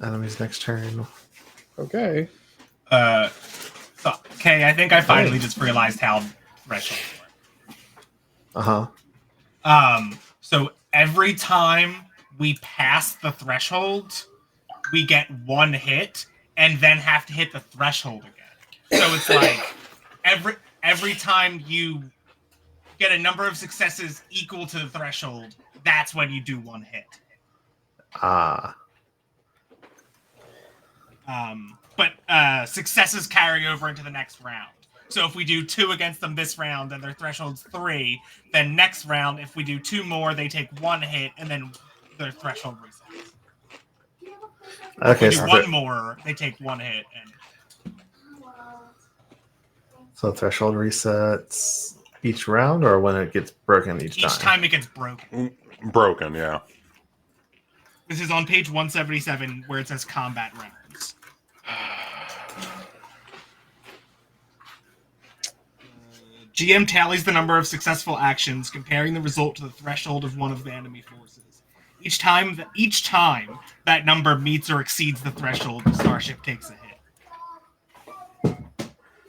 Enemy's next turn. Okay. Okay, I think I finally just realized how thresholds work. So every time we pass the threshold, we get one hit, and then have to hit the threshold again. So it's like every time you get a number of successes equal to the threshold, that's when you do one hit. But successes carry over into the next round. So if we do 2 against them this round and their threshold's 3, then next round, if we do 2 more, they take 1 hit and then their threshold resets. Okay, if we do 1 more, they take 1 hit. And so threshold resets each round, or when it gets broken each time? Each time it gets broken. Broken, yeah. This is on page 177 where it says combat records. GM tallies the number of successful actions, comparing the result to the threshold of one of the enemy forces. Each time that number meets or exceeds the threshold, the starship takes a hit.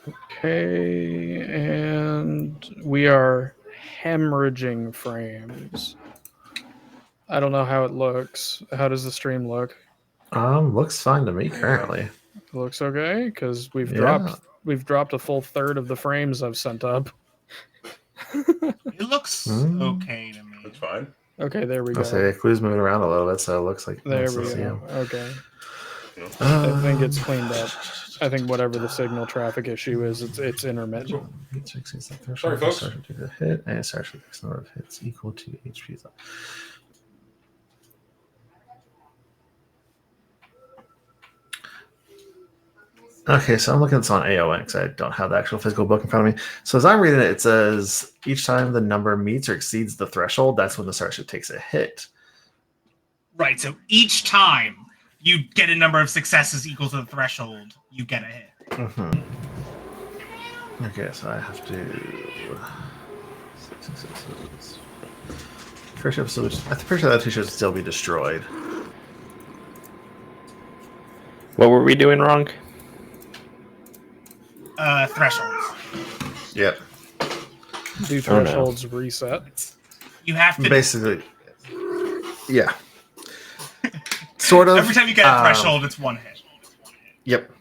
Okay, and we are hemorrhaging frames. I don't know how it looks. How does the stream look? Looks fine to me currently. It looks okay because we've dropped a full third of the frames I've sent up. It looks okay to me. That's fine. Okay, there we go. I'll say Clue's moving around a little bit, so it looks like there we go. Okay. I think it's cleaned up. I think whatever the signal traffic issue is, it's intermittent. Sorry, folks. Hit and starts with X number of hits equal to HP. Okay, so I'm looking at this on AON because I don't have the actual physical book in front of me. So as I'm reading it, it says each time the number meets or exceeds the threshold, that's when the starship takes a hit. Right, so each time you get a number of successes equal to the threshold, you get a hit. Mm-hmm. Okay, so I have to... First episode, I'm pretty sure that should still be destroyed. What were we doing wrong? Thresholds. Yep. Do thresholds reset? You have to... Basically, yeah. Sort of. Every time you get a threshold, it's one hit. Yep.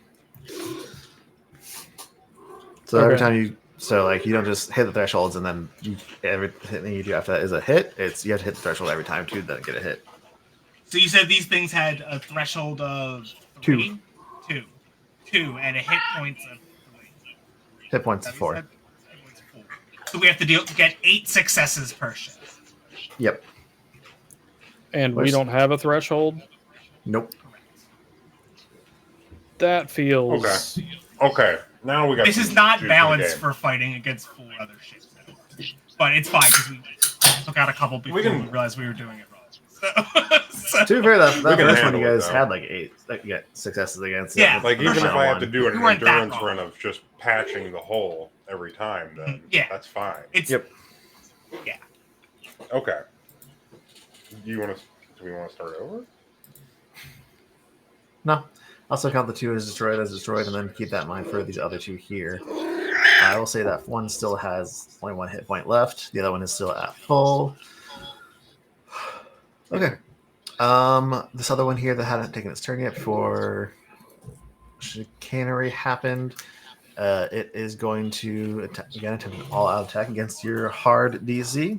So every time you... So, like, you don't just hit the thresholds and then everything you do after that is a hit. It's you have to hit the threshold every time to then get a hit. So you said these things had a threshold of 3? 2. 2, and a hit points of 3. Hit points of 4. So we have to get 8 successes per shift. Yep. And we don't have a threshold? Nope. That feels... Okay. Now we got... This is not balanced for fighting against 4 other ships. But it's fine, because we took out a couple before we realized we were doing it wrong. So to be fair, that first one you guys had like 8 successes against. Yeah. Like, even if I have to do an endurance run of just patching the hole every time, then that's fine. Yep. Yeah. Okay. Do we want to start over? No. Also count the 2 as destroyed, and then keep that in mind for these other 2 here. I will say that one still has only 1 hit point left. The other one is still at full. Okay. This other one here that hadn't taken its turn yet before chicanery happened. It is going to attempt an all-out attack against your hard DC.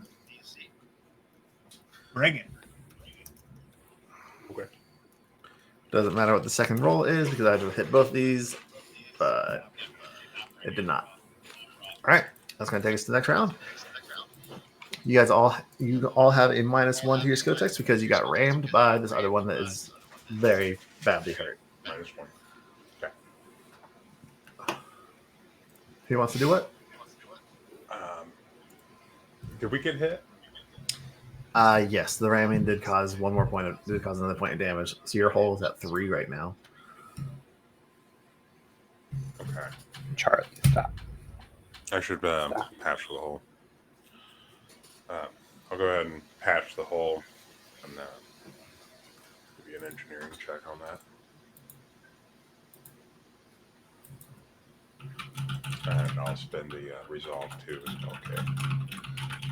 Bring it. Okay. Doesn't matter what the second roll is because I would hit both these, but it did not. All right, that's going to take us to the next round. You all have a -1 to your skill checks because you got rammed by this other one that is very badly hurt. -1. Okay. Who wants to do what? Did we get hit? Yes, the ramming did cause another point of damage. So your hole is at 3 right now. Okay. Charlie, stop. I should patch the hole. I'll go ahead and patch the hole and give you an engineering check on that. And I'll spend the resolve too. Okay.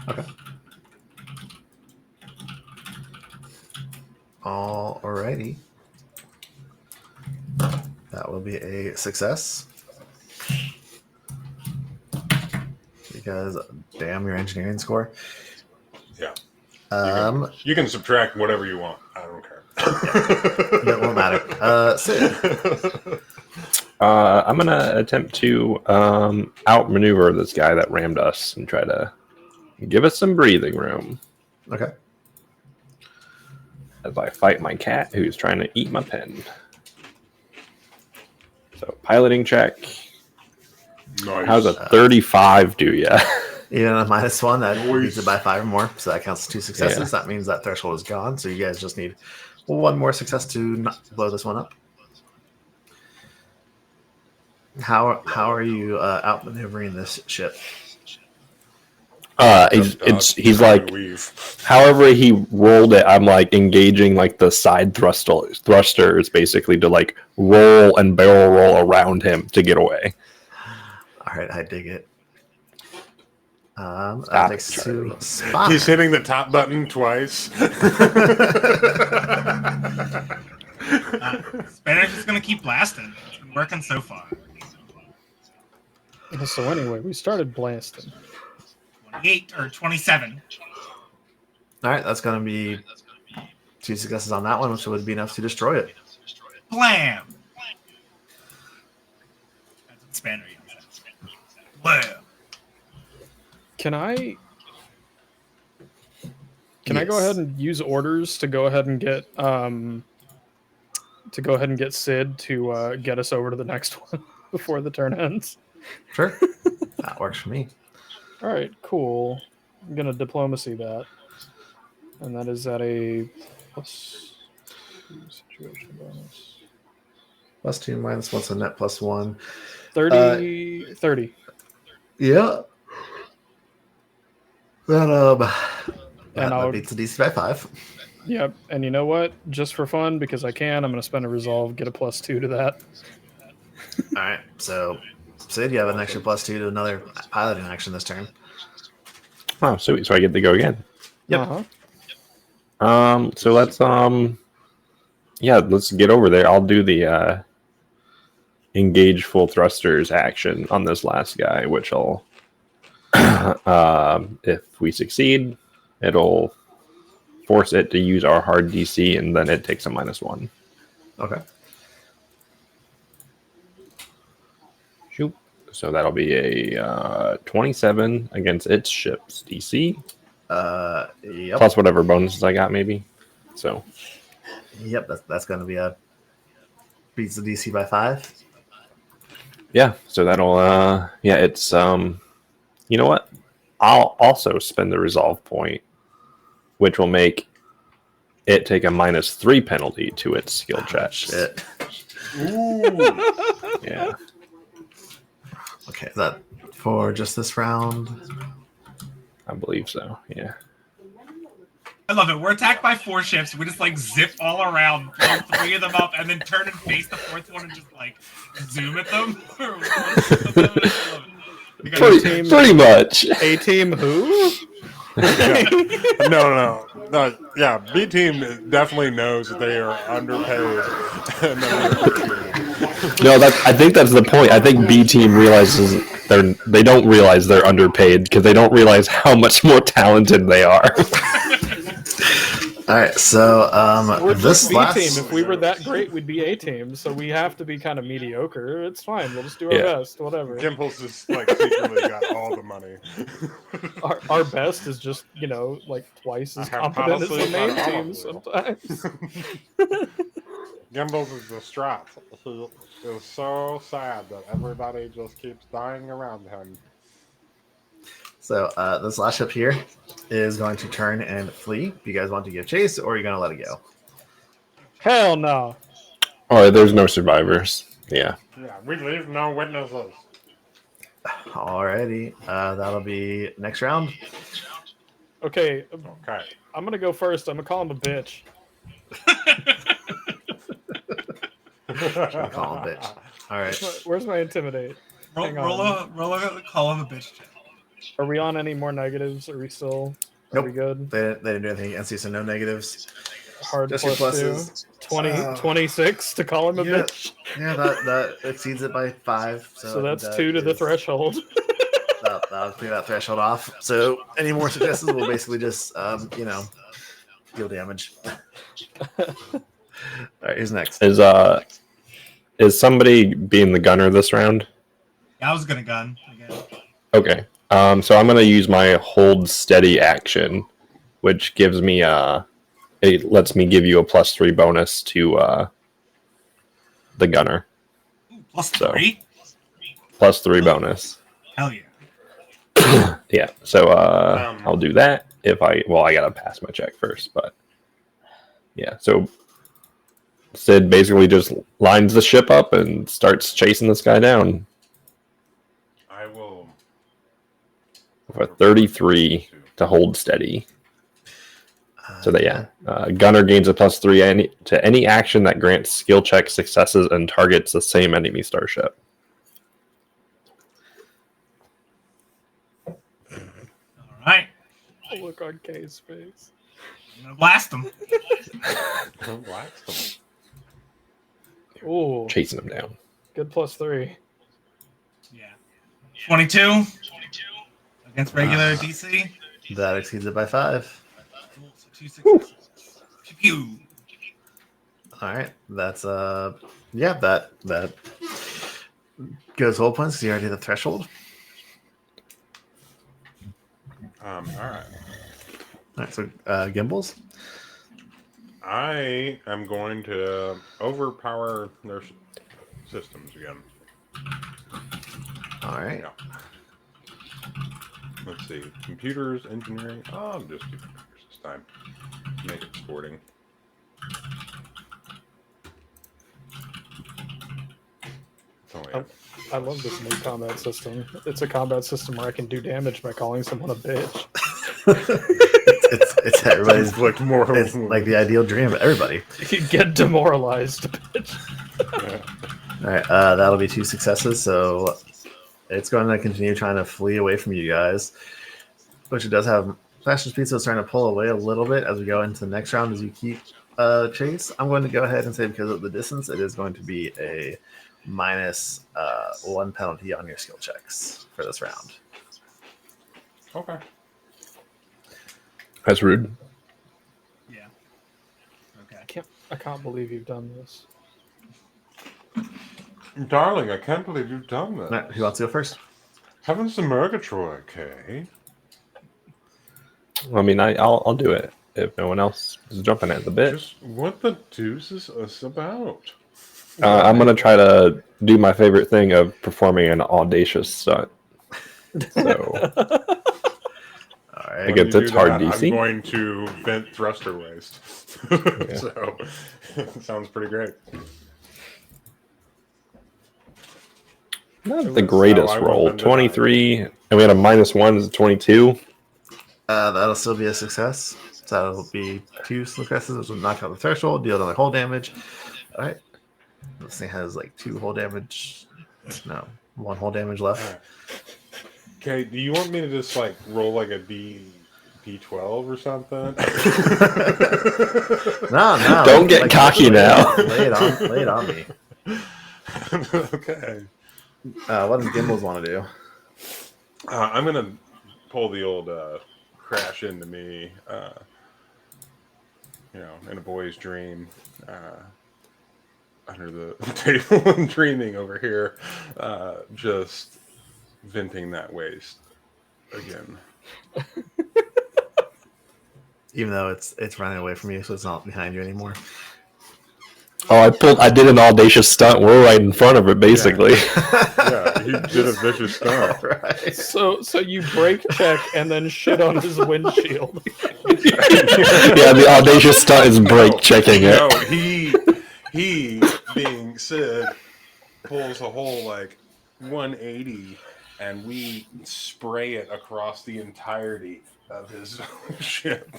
Okay. Alrighty. That will be a success. Because damn your engineering score. Yeah. You can subtract whatever you want. I don't care. That won't matter. Sid. I'm gonna attempt to outmaneuver this guy that rammed us and try to give us some breathing room. Okay. As I fight my cat who's trying to eat my pen. So piloting check. Nice. How's a 35 do ya? Even a -1, that beats it by 5 or more. So that counts as 2 successes. Yeah. That means that threshold is gone. So you guys just need 1 more success to not blow this one up. How are you outmaneuvering this ship? He's like, however he rolled it, I'm like engaging like the side thrusters basically to like roll and barrel roll around him to get away. All right, I dig it. That takes 2 spots. He's hitting the top button twice. Spanish is gonna keep blasting. It's been working so far. So anyway, we started blasting. 28 or 27. All right, that's going to be 2 successes on that one, which would be enough to destroy it. Blam! That's what Spanner uses. Blam! Can I go ahead and use orders to go ahead and get Sid to get us over to the next one before the turn ends? Sure. That works for me. All right, cool. I'm gonna diplomacy that, and that is at a +2 situation bonus. +2 -1, so net +1. 30. 30. Yeah. That I'll beats the DC by 5. Yep, and you know what? Just for fun, because I can, I'm gonna spend a resolve, get a +2 to that. All right, so Sid, you have an extra +2 to another piloting action this turn. Oh, sweet! So I get to go again. Yep. So let's let's get over there. I'll do the engage full thrusters action on this last guy, which will, if we succeed, it'll force it to use our hard DC, and then it takes a -1. Okay. Shoot. So that'll be a 27 against its ship's DC. Yep. Plus whatever bonuses I got, maybe. So. Yep, that's going to be a beats the DC by 5. Yeah, so that'll it's you know what? I'll also spend the resolve point, which will make it take a -3 penalty to its skill checks. Shit. Ooh. Yeah. Okay, is that for just this round? I believe so. Yeah. I love it. We're attacked by 4 ships. We just like zip all around, blow 3 of them up, and then turn and face the 4th one and just like zoom at them. Pretty much. A team who? No. Yeah, B team definitely knows that they are underpaid. No, I think that's the point. I think B team realizes they don't realize they're underpaid because they don't realize how much more talented they are. All right, so We're this just B last team. If we were that great, we'd be A team. So we have to be kind of mediocre. It's fine. We'll just do our best. Whatever. Gimples just like secretly got all the money. Our best is just like twice as competent as the main team sometimes. Gimbals is distraught. He is so sad that everybody just keeps dying around him. So this last ship here is going to turn and flee. Do you guys want to give chase, or are you going to let it go? Hell no. Oh, there's no survivors. Yeah. Yeah, we leave no witnesses. Alrighty, that'll be next round. Okay. Okay. I'm gonna go first. I'm gonna call him a bitch. Call him bitch. All right. Where's my intimidate? Roll a call of a bitch check. Are we on any more negatives? Are we still? Nope. Are we good? They didn't do anything against you, so no negatives. Hard Just your plus 2. 26 to call him a bitch. Yeah, that exceeds it by 5. So that's 2 to the threshold. That'll clear that threshold off. So any more successes will basically just, deal damage. All right, who's next? Is somebody being the gunner this round? Yeah, I was gonna gun again. Okay. So I'm gonna use my hold steady action, which gives me it lets me give you a +3 bonus to the gunner. Ooh, +3? +3 bonus. Hell yeah. Yeah. So I'll do that if I gotta pass my check first, but yeah. So Sid basically just lines the ship up and starts chasing this guy down. I will. For 33 to hold steady. So that gunner gains a +3 to any action that grants skill check successes and targets the same enemy starship. All right. Look on Kay's face. I'm gonna blast him. Blast him. Ooh, Chasing him down. good +3. Yeah. 22 against regular DC. That exceeds it by 5. Cool. So 2 successes. Pew. All right, that's that goes whole points because you already hit the threshold. All right. All right, so Gimbals. I am going to overpower their systems again. All right. Yeah. Let's see. Computers, engineering. Oh, I'll just do computers this time. Make it sporting. I love this new combat system. It's a combat system where I can do damage by calling someone a bitch. it's everybody's like more. It's like the ideal dream of everybody. You get demoralized, bitch. All right, that'll be 2 successes. So it's going to continue trying to flee away from you guys, which it does have faster speed, so it's trying to pull away a little bit as we go into the next round. As you keep chase, I'm going to go ahead and say because of the distance, it is going to be a -1 penalty on your skill checks for this round. Okay. That's rude. Yeah. Okay. I can't believe you've done this. Darling, I can't believe you've done that. All right, who wants to go first? Heavens to Murgatroyd, Kay. I mean, I'll do it if no one else is jumping at the bit. Just what the deuce is this about? I'm gonna try to do my favorite thing of performing an audacious stunt. So, All right. Again, it's hard DC. I'm going to vent thruster waste. So, sounds pretty great. Not the greatest roll. 23, and we had a -1 is 22. That'll still be a success. So that'll be 2 successes, which will knock out the threshold, deal another whole damage. All right. This thing has like 2 whole damage. No, 1 whole damage left. Right. Okay, do you want me to just like roll like a D12 or something? No. Don't get cocky now. Lay it on me. Okay. What does Gimbals want to do? I'm gonna pull the old crash into me. In a boy's dream. Under the table and dreaming over here, just venting that waste again. Even though it's running away from you, so it's not behind you anymore. Oh, I did an audacious stunt. We're right in front of it, basically. Yeah, he did a vicious stunt. Right. So you brake check and then shit on his windshield. Yeah, the audacious stunt is brake checking it. No, he being Sid pulls a whole like 180 and we spray it across the entirety of his ship.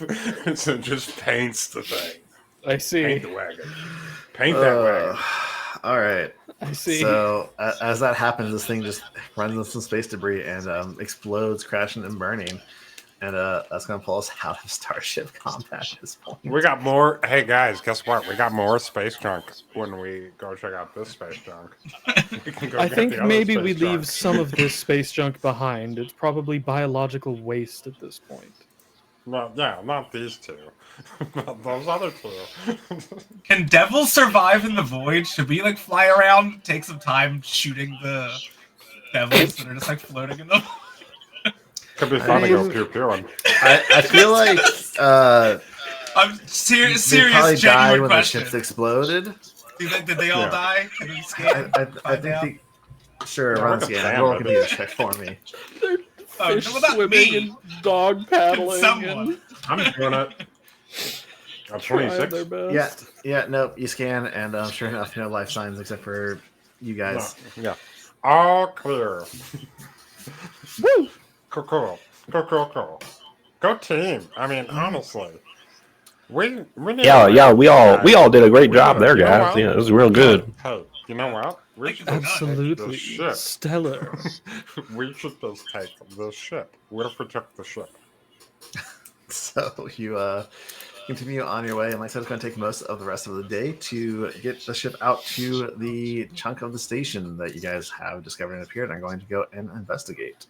So just paints the thing. I see. Paint the wagon. Paint that wagon. All right. I see. So as that happens, this thing just runs into some space debris and explodes, crashing and burning. And that's going to pull us out of Starship combat at this point. We got more. Hey guys, guess what? We got more space junk when we go check out this space junk. We can go I get think the other maybe space we junk. leave some of this space junk behind. It's probably biological waste at this point. No, yeah, not these two. Not those other two. Can devils survive in the void? Should we like fly around, take some time shooting the devils that are just like floating in the? Could be fun to go mean- pew pewing. I feel like I'm they serious, probably died genuine when question. the ships exploded. Did they all Yeah. die? Can we scan? I Find out? think sure, Yeah, run look at scan. Sam, Roll a baby. computer check for me. Oh, Fish well, not swimming me. and dog paddling Someone. and I'm doing it. I'm trying 26. their best. Yeah, nope. You scan, and sure enough, no life signs except for you No, guys. yeah. All clear. Woo! Cool. Go team. I mean, honestly. We need Yeah, we all did a great We job did. there, You know guys. what? Yeah, it was real good. Hey, you know what? We Thank should you for just that. take Absolutely the ship. stellar. We should just take the ship. What if we took the ship? So you continue on your way, and like I said, it's going to take most of the rest of the day to get the ship out to the chunk of the station that you guys have discovered and appeared. I'm going to go and investigate.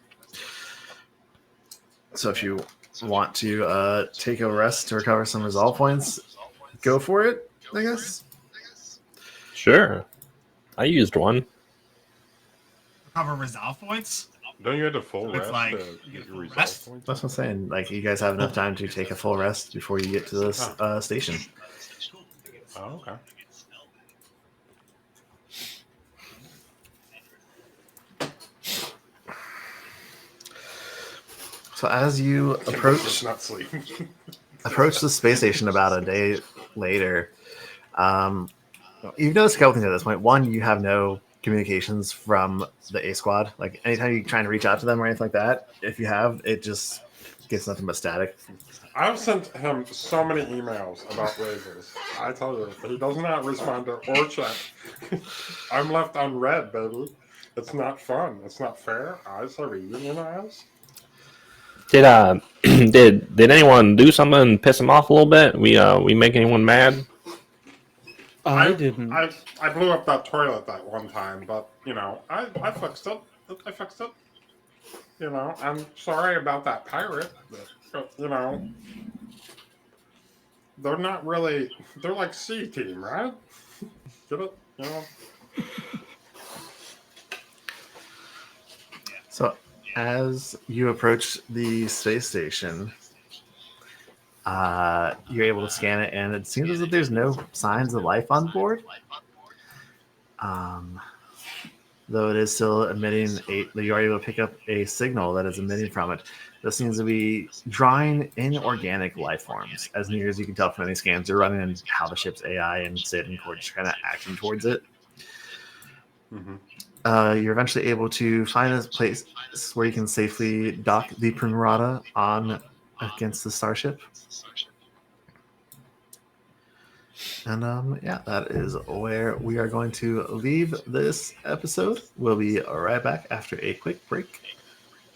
So if you want to take a rest to recover some resolve points, go for it, I guess. Sure. I used one. Cover resolve points. Don't you have to full It's rest like, to you get full resolve rest? points? That's what I'm saying. Like, you guys have enough time to take a full rest before you get to this station. Oh, okay. So as you approach Not sleep. approach the space station about a day later, you've noticed a couple things at this point. One, you have no communications from the A squad. Like, anytime you're trying to reach out to them or anything like that, if you have, it just gets nothing but static. I've sent him so many emails about raises. I tell you, he does not respond to or check. I'm left unread, baby. It's not fun. It's not fair. I say reunionize. Did anyone do something and piss him off a little bit? We make anyone mad? I didn't. I blew up that toilet that one time, but you know, I fixed it. I fixed it. You know, I'm sorry about that pirate, but you know, they're not really. They're like C team, right? Get it? You know. So as you approach the space station, you're able to scan it, and it seems as if there's no signs of life on board. Though it is still emitting you are able to pick up a signal that is emitting from it. This seems to be drawing inorganic life forms. As near as you can tell from any scans, they're running in how the ship's AI and Sid and Cord just kind of acting towards it. Mm-hmm. You're eventually able to find a place where you can safely dock the Primarata on against the starship. And yeah, that is where we are going to leave this episode. We'll be right back after a quick break.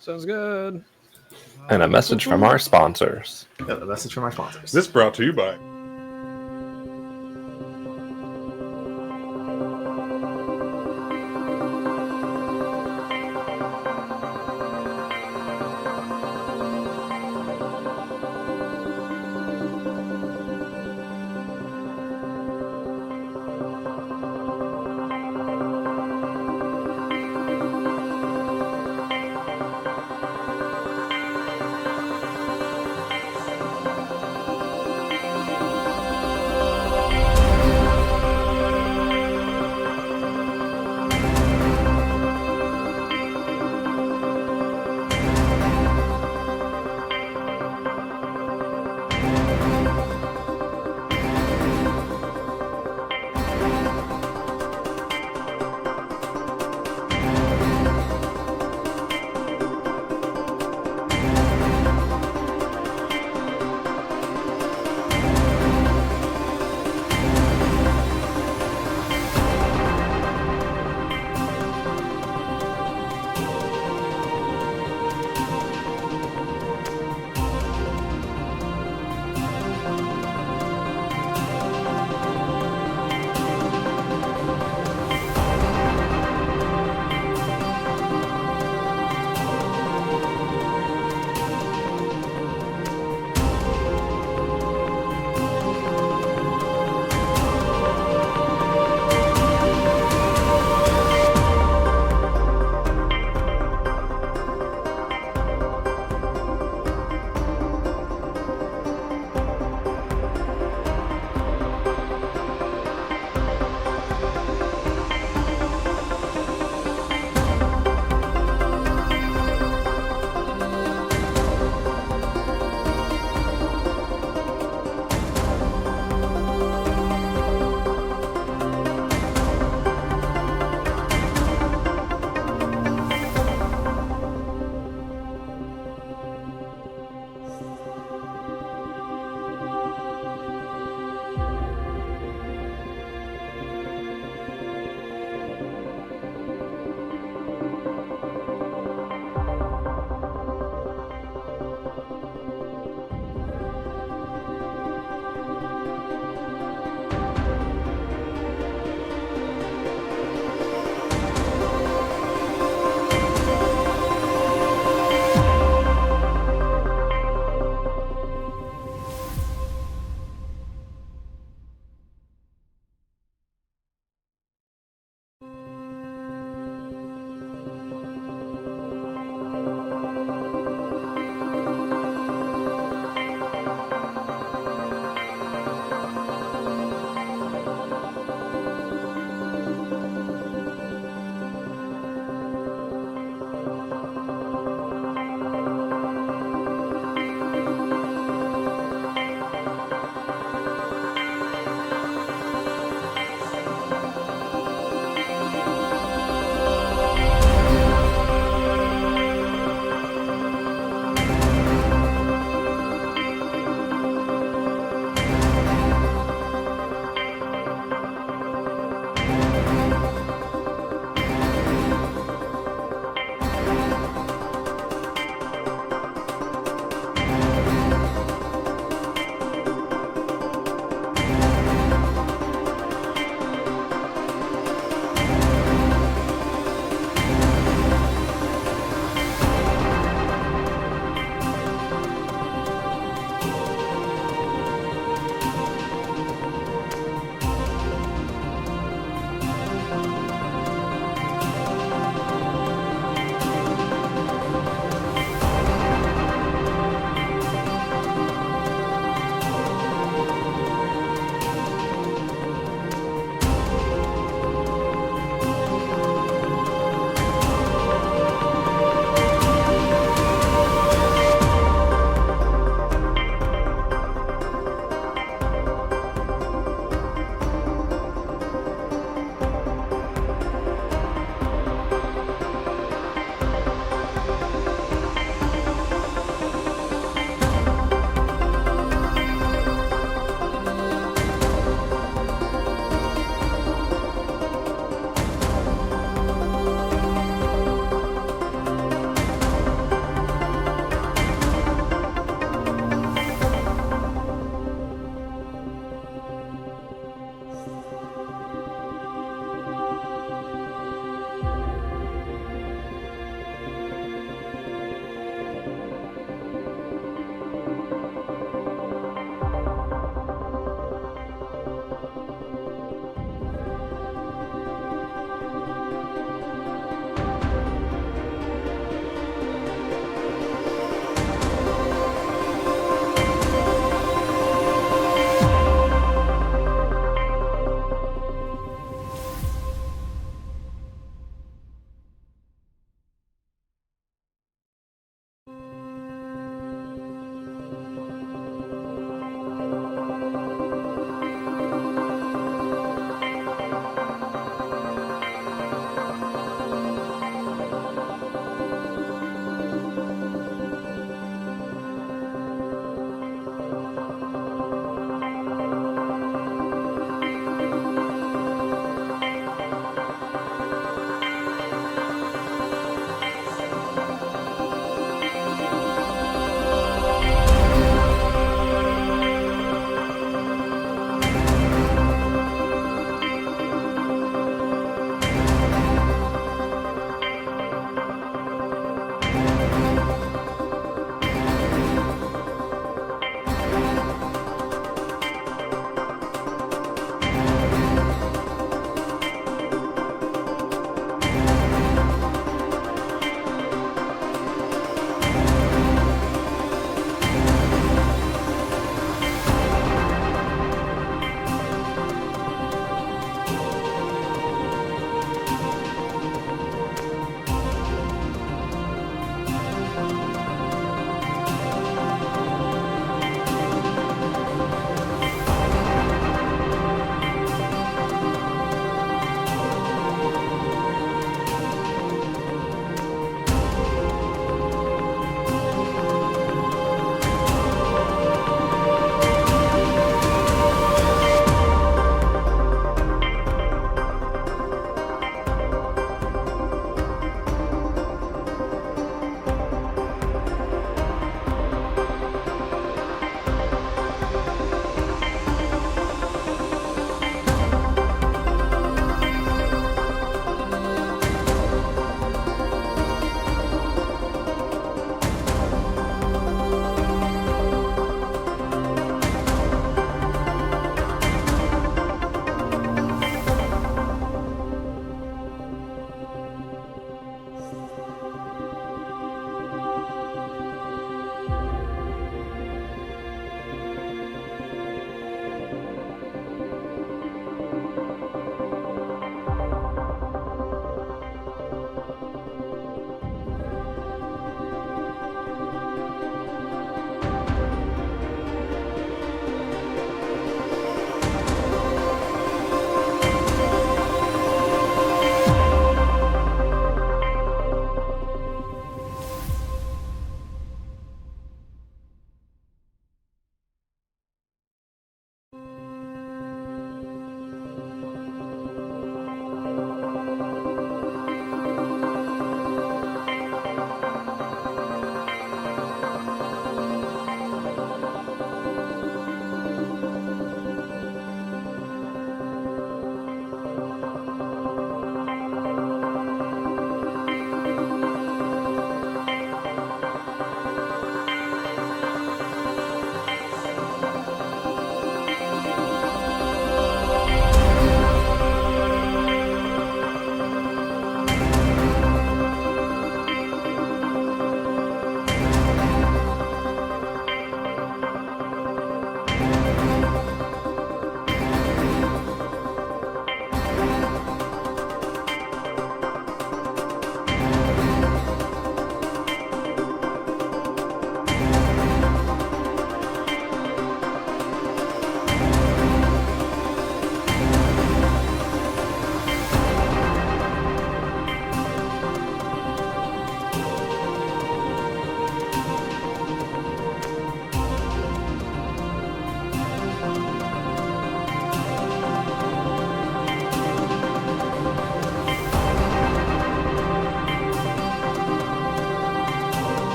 Sounds good. And a message from our sponsors. Got a message from our sponsors. This brought to you by.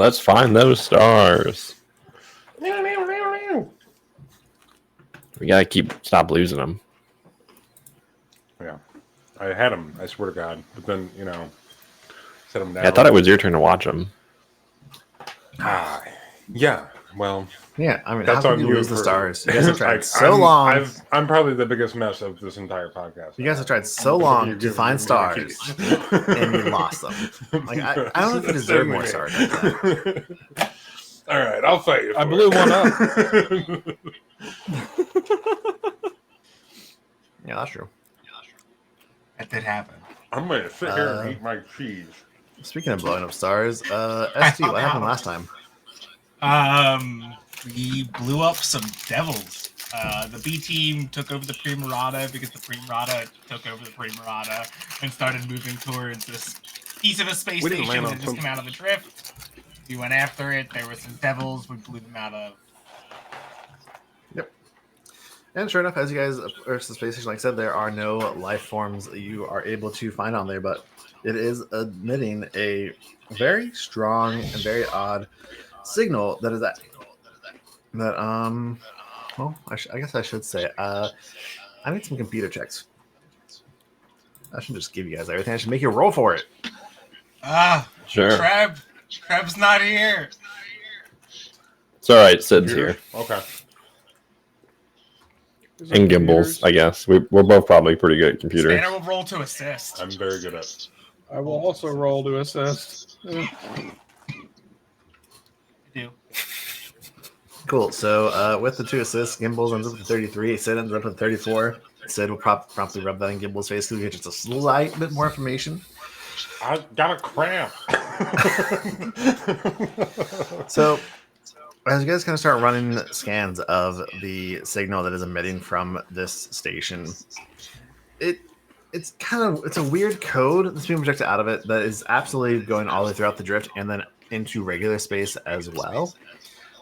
Let's find those stars. We gotta stop losing them. Yeah, I had them. I swear to God. But then set them down. Yeah, I thought it was your turn to watch them. Yeah. Well, Yeah, I mean, that's how on can you. you lose the stars? You guys have tried Like, so long. I'm probably the biggest mess of this entire podcast. You guys have tried so long to find stars, and you lost them. Like I don't know if you deserve more stars. Like that. All right, I'll fight you. I blew one up. Yeah, that's true. That did happen. I'm gonna sit here and eat my cheese. Speaking of blowing up stars, ST, what happened last time? We blew up some devils. The B team took over the Primarata because the Primarata took over the Primarata and started moving towards this piece of a space We didn't station land that on just came out of the drift. We went after it. There were some devils. We blew them out of. Yep. And sure enough, as you guys approach the space station, like I said, there are no life forms that you are able to find on there, but it is emitting a very strong and very odd signal that is well, I guess I should say, I need some computer checks. I should just give you guys everything. I should make you roll for it. Sure. Kreb's not here. It's all right. Sid's here. Okay. And Gimbals, I guess. We're both probably pretty good at computers. Spanner will roll to assist. I'm very good at. I will also roll to assist. You do. Cool. So with the 2 assists, Gimbals ends up with 33. Sid ends up with 34. Sid will promptly rub that in Gimbals' face to get just a slight bit more information. I got a cramp. So as you guys kind of start running scans of the signal that is emitting from this station, it's a weird code that's being projected out of it that is absolutely going all the way throughout the drift and then into regular space as well.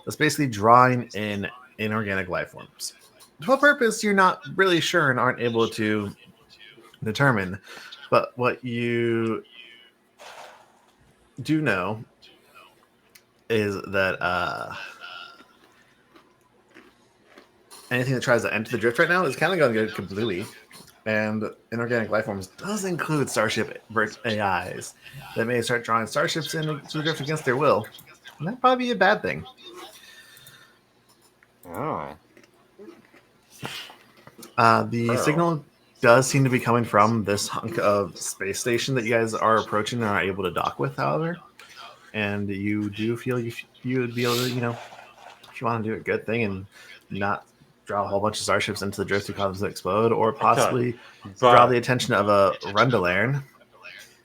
It's basically drawing in inorganic life forms. To what purpose, you're not really sure and aren't able to determine. But what you do know is that anything that tries to enter the drift right now is kind of going to go completely. And inorganic life forms does include starship AIs that may start drawing starships into the drift against their will. And that'd probably be a bad thing. Oh. The signal does seem to be coming from this hunk of space station that you guys are approaching and are able to dock with, however. And you do feel you would be able to, if you want to do a good thing and not draw a whole bunch of starships into the drift to cause them to explode, or possibly draw the attention of a Rundalern.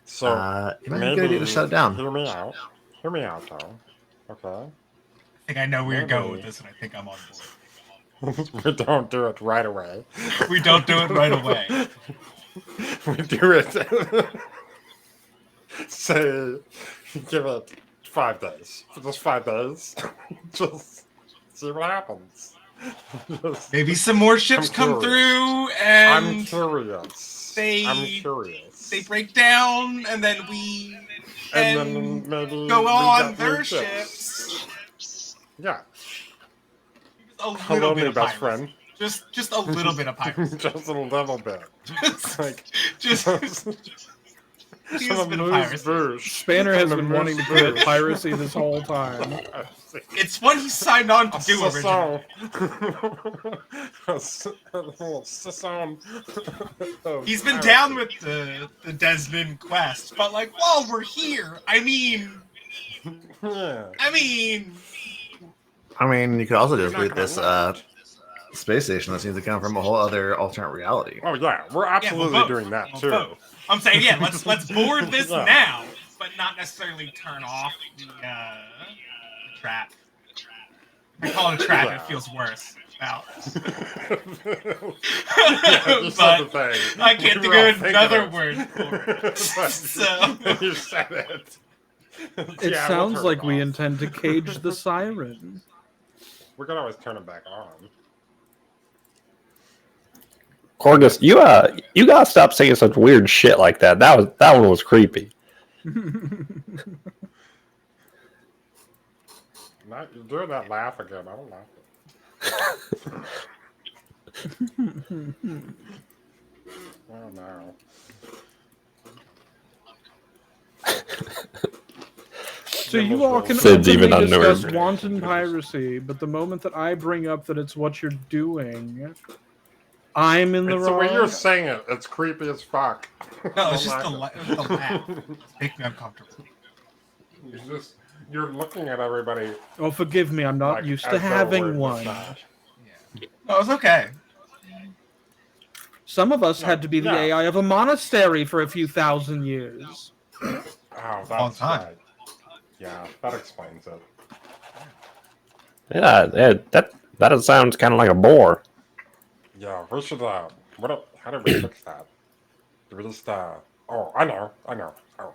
So it might be a good idea to shut it down. Hear me out. Hear me out, though. Okay. I think I know where you're going with this, and I think I'm on board. We don't do it right away. We don't do it right away. We do it. Say, give it 5 days. Just 5 days. Just see what happens. Maybe some more ships I'm come curious. through, I'm and curious. they- I'm curious. they break down, and then we and then maybe go we on got their new ships. Yeah. A little Hello, bit my of best piracy. friend. Just a little bit of piracy. Just a little bit. Like, just a bit of piracy. Spanner has been wanting to commit piracy this whole time. It's what he signed on to do originally. He's been down with the Desmond quest, but like while we're here, I mean, You could also just loot this space station that seems to come from a whole other alternate reality. Oh yeah, we're absolutely both. doing that Well, too. both. I'm saying, yeah, let's board this Yeah. now, but not necessarily turn off the trap. If we call it a trap, it feels worse. Wow. Yeah, you said But the thing. I can't You think were all of thinking another it. word for it. But So- you said it. It Yeah, sounds we'll like turn we it off. intend to cage the siren. We can always turn it back on. Corgus, you gotta stop saying such weird shit like that. That one was creepy. Not you're doing that laugh again. I don't like it. Oh no. So you all can Sid's even openly discuss unnerved. wanton piracy, but the moment that I bring up that it's what you're doing, I'm in the It's wrong. the way you're saying it. It's creepy as fuck. No, it's just Don't the, like it was the laugh. It's making me uncomfortable. You're looking at everybody. Oh, forgive me, I'm not like, used as to though having we're one. massage. Yeah. No, it's okay. Some of us No, had to be the no. AI of a monastery for a few thousand years. Oh, Long that's time. right. Yeah, that explains it. Yeah, that sounds kind of like a bore. Yeah, we should. How do we fix that? Do we just? Oh, I know. Oh,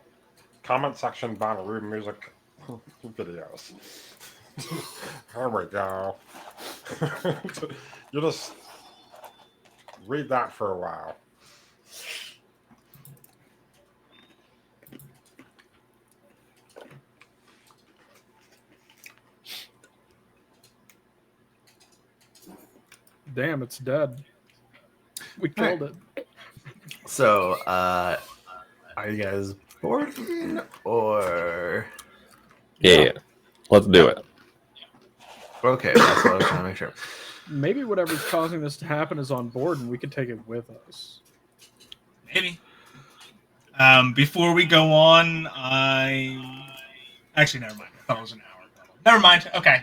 comment section Bonnaroo music videos. There we go. You just read that for a while. Damn, it's dead. We killed it. So, are you guys bored or Yeah. Let's do it. okay? That's what I was trying to make sure. Maybe whatever's causing this to happen is on board and we could take it with us. Maybe. Before we go on, actually never mind. I thought it was an hour. Never mind. Okay.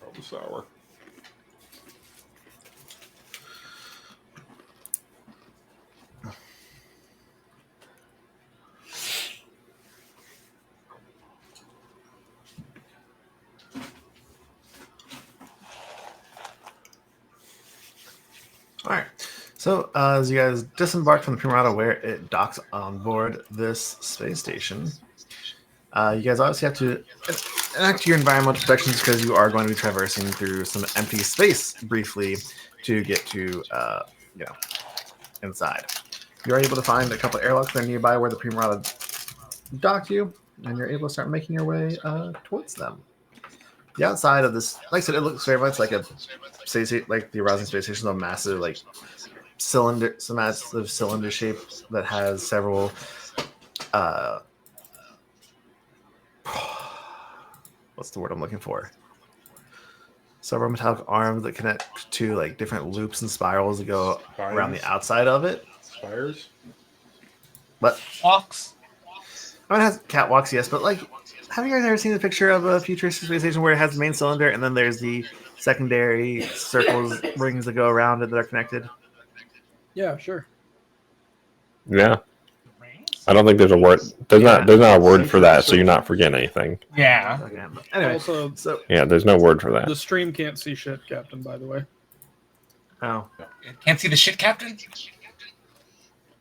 Oh, sour. All right. So, as you guys disembark from the Primarata where it docks on board this space station, you guys obviously have to enact your environmental protections because you are going to be traversing through some empty space briefly to get to, inside. You're able to find a couple airlocks that are nearby where the Primarata docked you, and you're able to start making your way towards them. The outside of this, like I said, it looks very much like a like the Arousing Space Station, a massive cylinder shape that has several what's the word I'm looking for? Several metallic arms that connect to like different loops and spirals that go around the outside of it. Spires? But Walks. I mean, it has catwalks, yes, but like, have you guys ever seen the picture of a futuristic space station where it has the main cylinder and then there's the secondary circles, rings that go around it that are connected? Yeah, sure. Yeah. I don't think there's a word. There's not a word for that, so you're not forgetting anything. Yeah. Okay. Anyway, Also, so Yeah, there's no word for that. the stream can't see shit, Captain, by the way. how Can't see the shit, Captain?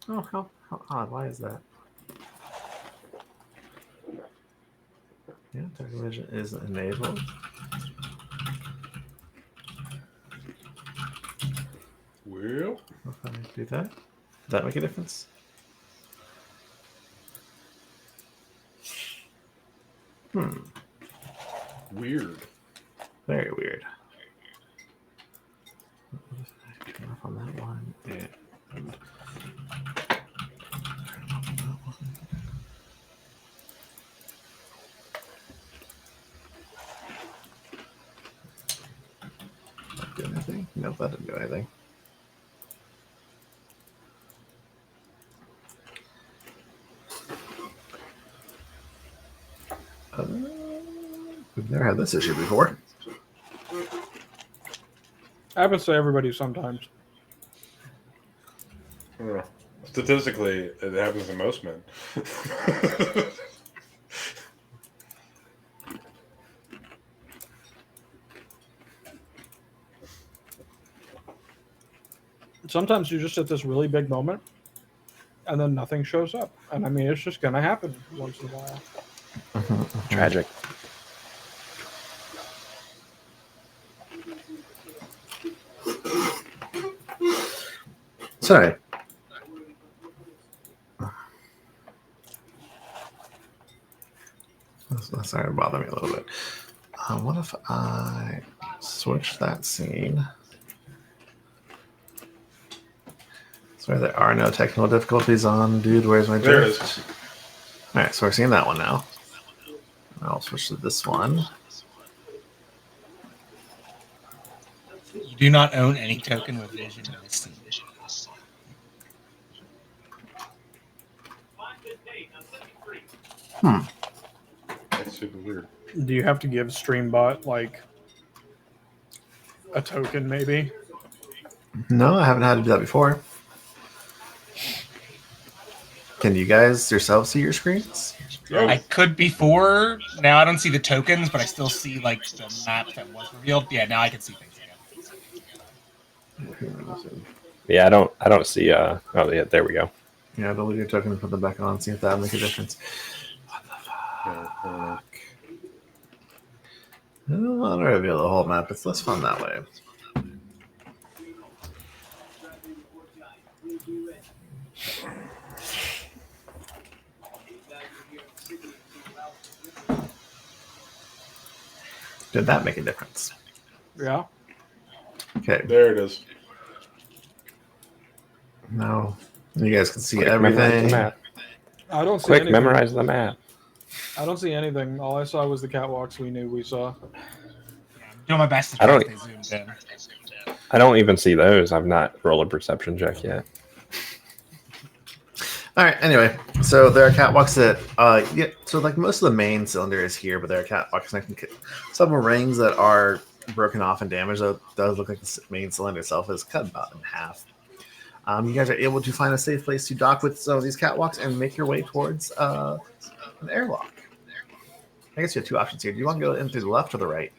how odd? Why is that? Yeah, dark vision is enabled. Well, If I do that, does that make a difference? weird. Very weird. Turn off on that one. And that do anything? Nope, that didn't do anything. We've never had this issue before. Happens to everybody sometimes. Yeah. Statistically, it happens to most men. Sometimes you're just at this really big moment, and then nothing shows up. And I mean, it's just gonna happen once in a while. Tragic. Sorry. That's starting to bother me a little bit. What if I switch that scene? Sorry, there are no technical difficulties on, dude. Where's my There it drift? is. All right, so we're seeing that one now. I'll switch to this one. You do not own any token with vision in this scene. That's super weird. Do you have to give Streambot like a token, maybe? No, I haven't had to do that before. Can you guys yourself see your screens? Oh, I could before. Now I don't see the tokens, but I still see like the map that was revealed. Yeah, now I can see things again. Yeah, I don't see. Oh, yeah, there we go. Yeah, delete your token and put them back on. See if that'll make a difference. What the yeah, fuck? I don't want to reveal the whole map. It's less fun that way. Did that make a difference? Yeah. Okay, there it is. now you guys can see Quick, memorize the everything. map. I don't see Quick, anything. memorize the map. I don't see anything. All I saw was the catwalks we saw. Yeah, I'm doing my best to I try don't- to stay zoomed in. I don't even see those. I've not rolled a perception check yet. All right. Anyway, so there are catwalks that, yeah. So like most of the main cylinder is here, but there are catwalks connecting several rings that are broken off and damaged. Though it does look like the main cylinder itself is cut about in half. You guys are able to find a safe place to dock with some of these catwalks and make your way towards an airlock. I guess you have two options here. Do you want to go in through the left or the right?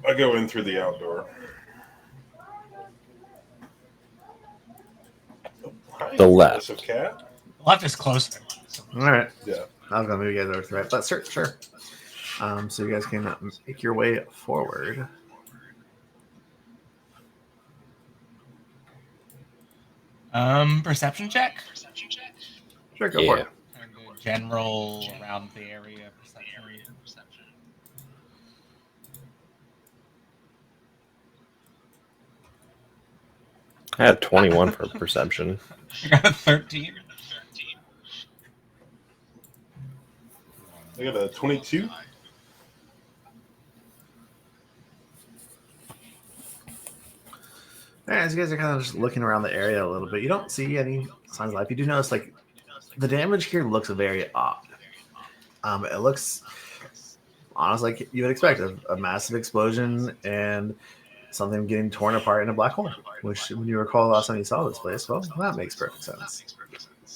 I go in through the outdoor. Oh, hi, The left. aggressive cat. Left is closer. All right. Yeah. I was gonna move you guys over to the right, but sure. So you guys can make your way forward. Perception check. Sure, go Yeah. for it. And go general around the area. Perception. I had 21 for perception. I got a 13. I got a 22. All right, as you guys are kind of just looking around the area a little bit, you don't see any signs of life. You do notice like the damage here looks very odd. It looks honestly like you would expect a massive explosion and something getting torn apart in a black hole. Which, when you recall the last time you saw this place, well, that makes perfect sense.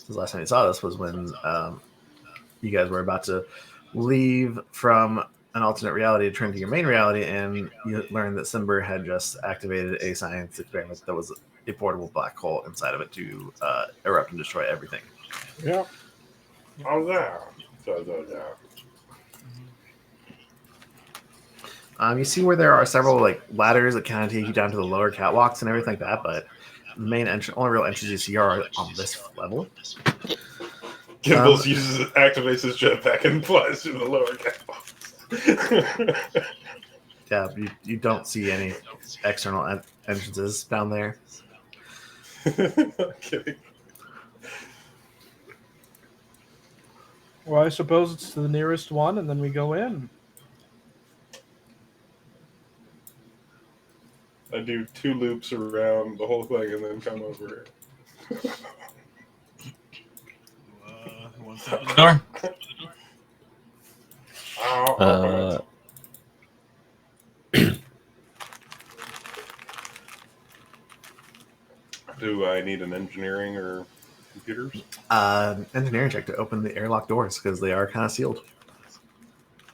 The last time you saw this was when you guys were about to leave from an alternate reality to turn to your main reality, and you learned that Simber had just activated a science experiment that was a portable black hole inside of it to erupt and destroy everything. Yeah. Oh, yeah. You see where there are several like ladders that kind of take you down to the lower catwalks and everything like that, but the main only real entries you see are on this level. Gimbals activates his jetpack and flies through the lower catwalks. Yeah, you don't see any external entrances down there. I'm kidding. Well, I suppose it's the nearest one, and then we go in. I do 2 loops around the whole thing and then come over here. What's up the door? Ow. Do I need an engineering or computers? Engineering check to open the airlock doors because they are kind of sealed.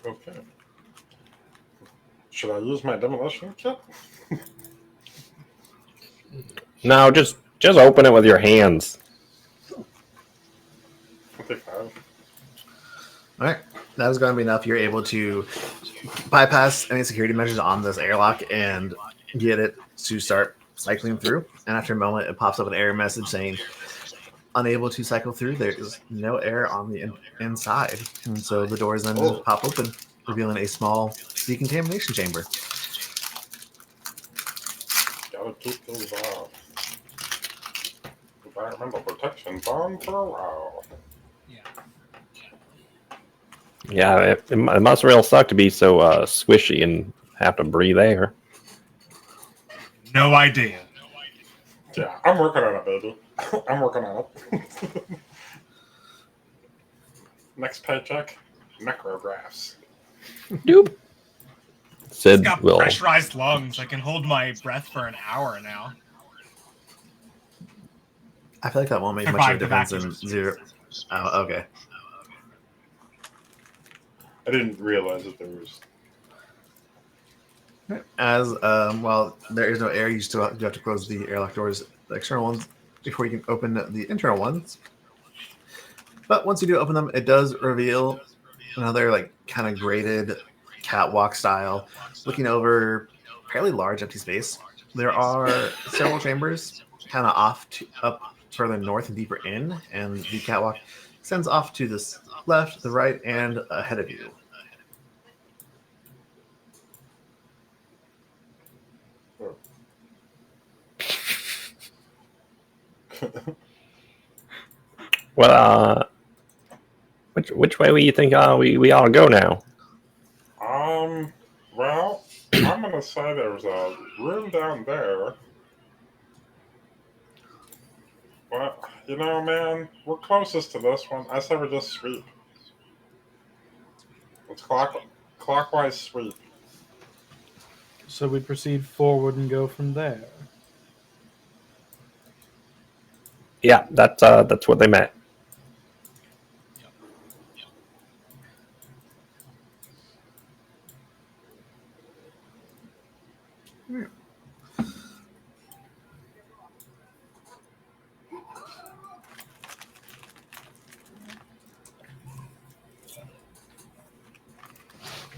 Okay. Should I use my demolition kit? No, just open it with your hands. I think I have. All right, that is going to be enough. You're able to bypass any security measures on this airlock and get it to start cycling through. And after a moment, it pops up an error message saying, unable to cycle through. There is no air on the inside, and so the doors then Oh. pop open, revealing a small decontamination chamber. Gotta keep those off. Environmental protection on for a while. Yeah. Yeah, it must really suck to be so squishy and have to breathe air. No idea. Yeah, I'm working on it, baby. I'm working on it. Next paycheck, necrographs. Doop. It's Sid got will. pressurized lungs. I can hold my breath for an hour now. I feel like that won't make much of a Survive the difference in vacuum. zero. Oh, okay. I didn't realize that there was. As well, there is no air. You have to close the airlock doors, the external ones, before you can open the internal ones. But once you do open them, it does reveal another like kind of graded catwalk style, looking over fairly large empty space. There are several chambers, kind of up further north and deeper in, and the catwalk extends off to the left, the right, and ahead of you. Well, which way do you think we ought to go now? Well, I'm gonna say there's a room down there. Well, you know, man, we're closest to this one. I say we just sweep. It's clockwise sweep. So we proceed forward and go from there. Yeah, that's what they meant.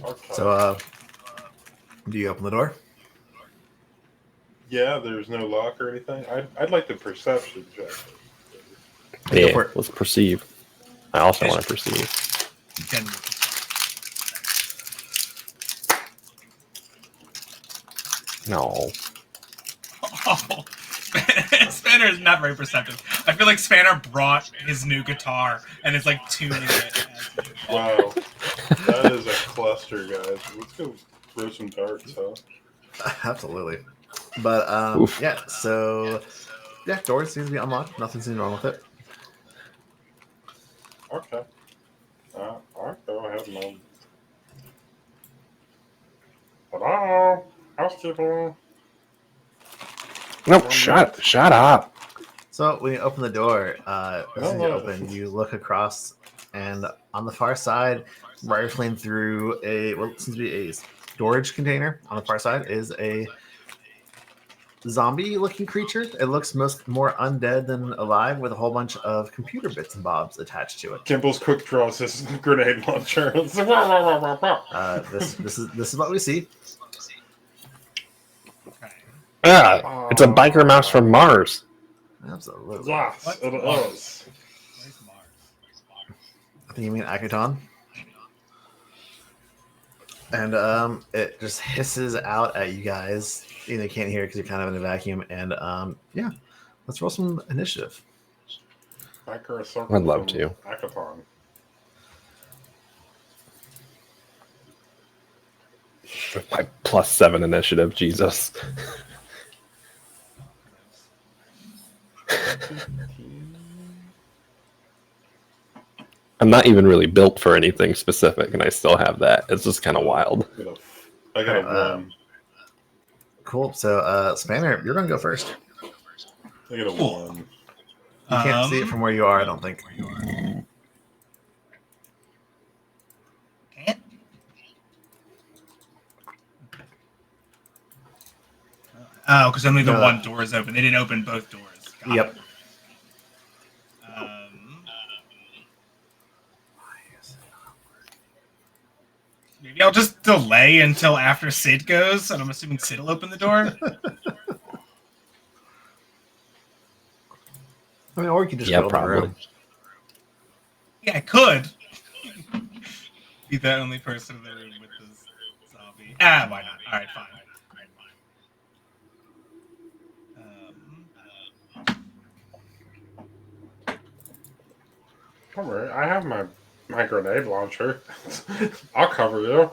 Okay. So, do you open the door? Yeah, there's no lock or anything. I'd like to perception check. Yeah, for it. let's perceive. I also want to perceive. No. Oh, Spanner is not very perceptive. I feel like Spanner brought his new guitar and is like tuning it. Wow, that is a cluster, guys. Let's go throw some darts, huh? Absolutely. But Oof. yeah, so yeah, doors seem to be unlocked. Nothing seems wrong with it. Okay. I'll go ahead and. Hello, housekeeping. Nope. Shut up. So when you open the door, as soon as you Oh. open, you look across, and on the far side, rifling through what seems to be a storage container on the far side, is a zombie-looking creature. It looks more undead than alive, with a whole bunch of computer bits and bobs attached to it. Kimball's quick draws his grenade launcher. It's like, This is what we see. Ah, it's a biker mouse from Mars. Absolutely. yes, What? it is. Where's Mars? I think you mean Akaton. And it just hisses out at you guys. You can't hear it because you're kind of in a vacuum. And yeah, let's roll some initiative. Biker circle I'd love from to. Hackathon. My +7 initiative, Jesus. I'm not even really built for anything specific, and I still have that. It's just kind of wild. I got a one. Cool. So Spanner, you're going to go first. I got a Cool. one. You can't see it from where you are, I don't think. Can't? Oh, because only the No. one door is open. They didn't open both doors. Got Yep. it. Maybe I'll just delay until after Sid goes, and I'm assuming Sid will open the door. I mean, or you can just Yeah, go in the probably. room. Yeah, I could. Be the only person in the room with this zombie. Why not? All right, fine. Don't worry, I have my grenade launcher. I'll cover you.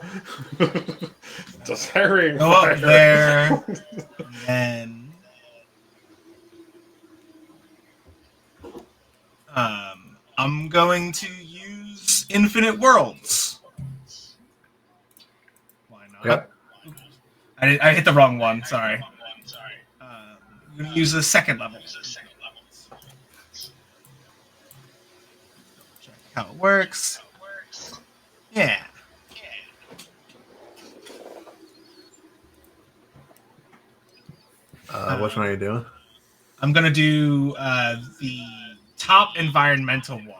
Just harrying Go fire. up there, and I'm going to use Infinite Worlds. Why not? Yep. I hit the wrong one. Sorry. I'm going to use the second level. Check how it works. Yeah. Which one are you doing? I'm going to do the top environmental one.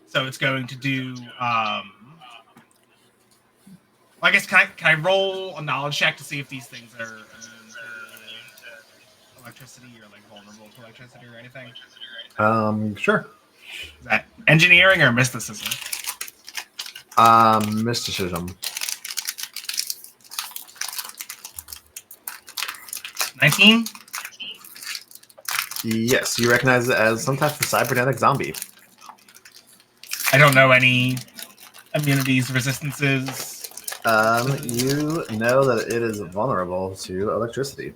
So it's going to do. I guess can I roll a knowledge check to see if these things are immune to electricity or like vulnerable to electricity or anything? Sure. Is that engineering or mysticism? Mysticism. 19? Yes, you recognize it as some type of cybernetic zombie. I don't know any immunities, resistances. You know that it is vulnerable to electricity.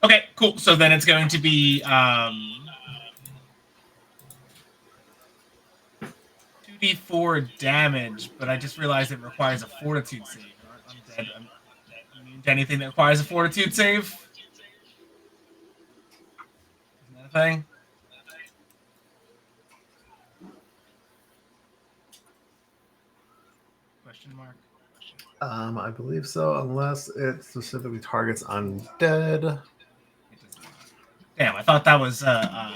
Okay, cool. So then it's going to be 2d4 damage, but I just realized it requires a fortitude save. I'm dead. I'm immune to anything that requires a fortitude save. Isn't that a thing? Question mark. I believe so, unless it specifically targets undead. It does not. Damn, I thought that was thought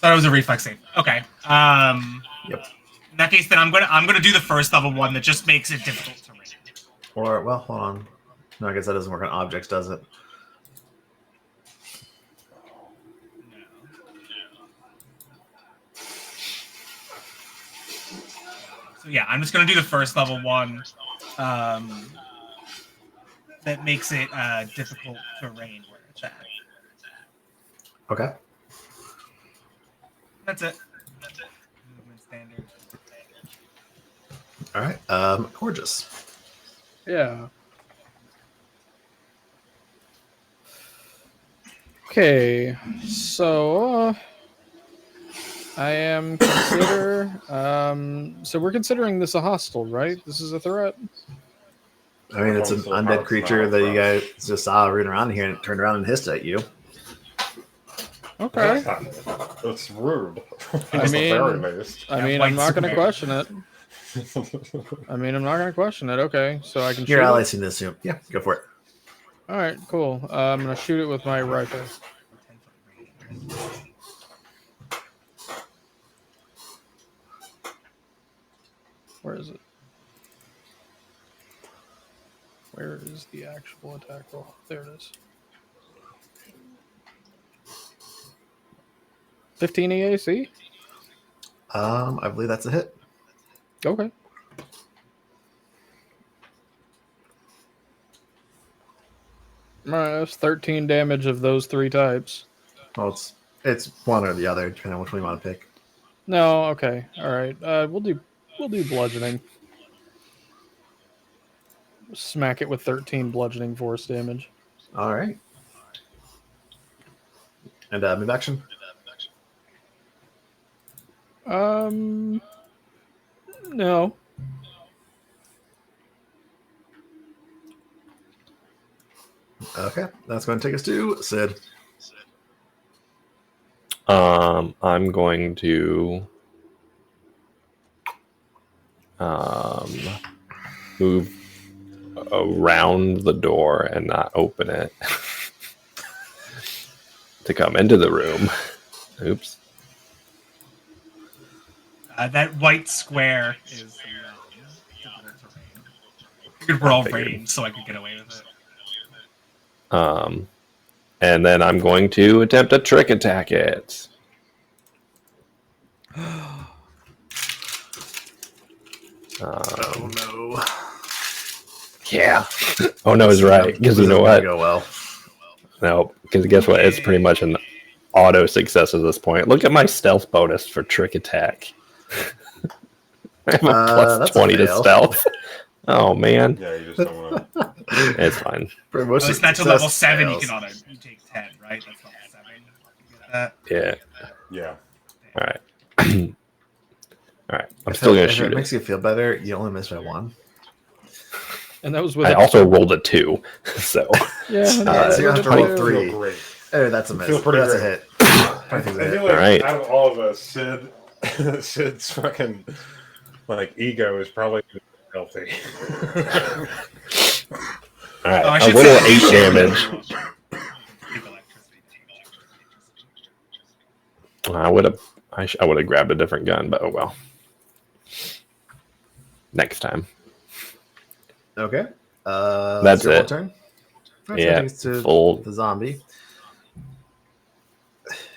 it was a reflex save. Okay. Yep. In that case, then I'm gonna do the first level one that just makes it difficult to read. Or, well, hold on. No, I guess that doesn't work on objects, does it? So yeah, I'm just gonna do the first level one. That makes it difficult terrain where it's at. Okay. That's it. Movement standard. All right. Gorgeous. Yeah. Okay, so I am so we're considering this a hostile, right? This is a threat. I mean, it's an undead creature that you guys just saw running around here and it turned around and hissed at you. Okay. It's rude. I At the mean- very least. I'm not going to question it. I'm not going to question it. Okay, so I can shoot Your it? allies in this room. Yeah, go for it. All right, cool. I'm going to shoot it with my rifle. Where is it? Where is the actual attack roll? There it is. 15 EAC? I believe that's a hit. Okay. All right, that's 13 damage of those three types. Well, it's one or the other, depending on which one you want to pick. No, okay. All right. We'll do bludgeoning. Smack it with 13 bludgeoning force damage. All right. And move action. No. Okay, that's going to take us to Sid. I'm going to move around the door and not open it to come into the room. Oops. That white square is the difficult terrain. I figured we're all ranged, so I could get away with it. And then I'm going to attempt a trick attack it. Oh no! Yeah. Oh no is right. Because you know what? Go well. No, because guess what? It's pretty much an auto success at this point. Look at my stealth bonus for trick attack. I have a plus That's a 20 to fail. stealth. Oh man, Yeah, you just don't want to. it's fine. For most It's not to success level 7 fails. you can auto. You take 10, right? That's level 7. You get that? Yeah. Yeah. All right. All right. I'm still gonna If shoot it it. makes you feel better, you only miss by 1. And that was with I also rolled a 2, so yeah. so you have to roll I 3. feel great. Oh, that's a miss. Feel pretty That's a great. hit. I Perfect feel hit. like Alright. out of all of us, Sid's fucking like ego is probably healthy. all right. Oh, I A should little say- 8 damage. Take electricity. I would have grabbed a different gun, but oh well. Next time. Okay. That's your whole it. turn. Yeah, Takes to full. the zombie,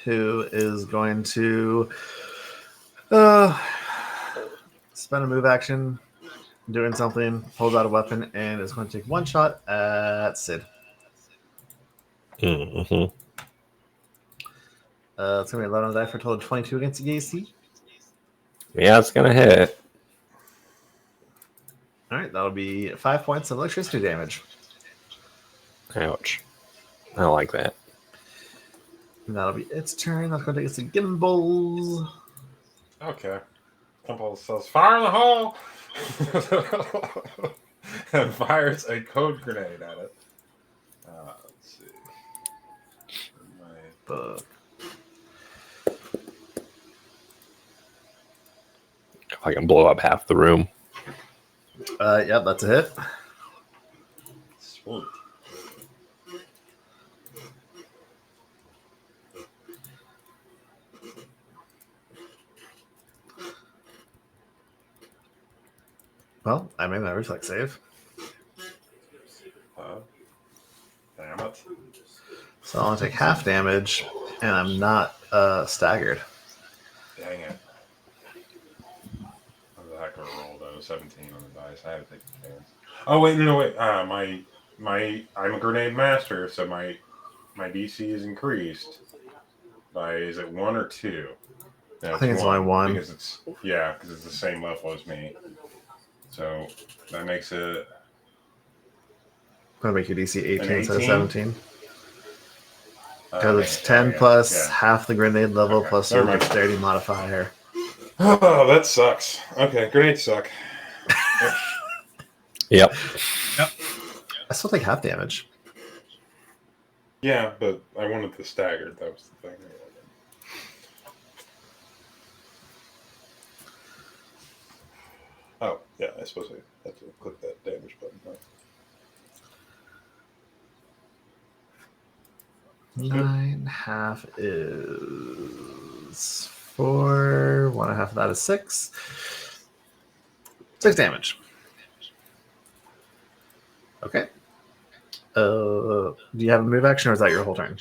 who is going to spend a move action, doing something, pulls out a weapon, and is going to take 1 shot at Sid. Mhm. It's going to be 11 on the die for a total of 22 against the AC. Yeah, it's gonna hit. All right, that'll be 5 points of electricity damage. Ouch. I don't like that. And that'll be its turn. That's going to take us to Gimbals. Okay. Temple says, "Fire in the hole!" and fires a code grenade at it. Let's see. But If I can blow up half the room. yep, that's a hit. Sweet. Well, I made my reflex save. Damn it. So I'll take half damage, and I'm not staggered. Dang it. What the heck of a roll, though? 17 on the dice. I had to take the chance. Oh, wait, no, wait. I'm a grenade master, so my DC is increased by, is it 1 or 2? No, I think it's only 1. because it's the same level as me. So that makes it I'm going to make your DC 18 An instead of 18? 17. Because it's 10 yeah, plus yeah. half the grenade level Okay, plus never your mind. dexterity modifier. Oh, that sucks. Okay, grenades suck. Yep. I still take half damage. Yeah, but I wanted the staggered. That was the thing. Oh, yeah, I suppose I have to click that damage button. Huh? 9 half is 4. 1.5 of that is 6. 6 damage. Okay. Do you have a move action, or is that your whole turn?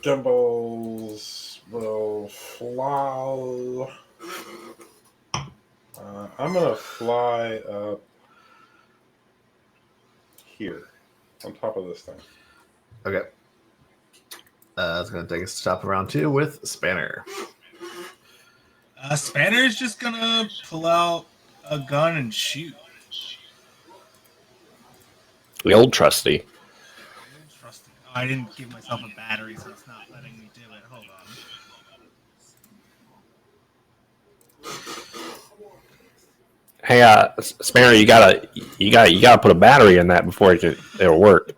Gimbals will fly. I'm gonna fly up here, on top of this thing. Okay. It's going to take us to top of round 2 with Spanner. Spanner is just gonna pull out a gun and shoot. The old trusty. Trusty. Oh, I didn't give myself a battery, so it's not letting me do it. Hold on. Hey, Spanner, you gotta put a battery in that before it'll work.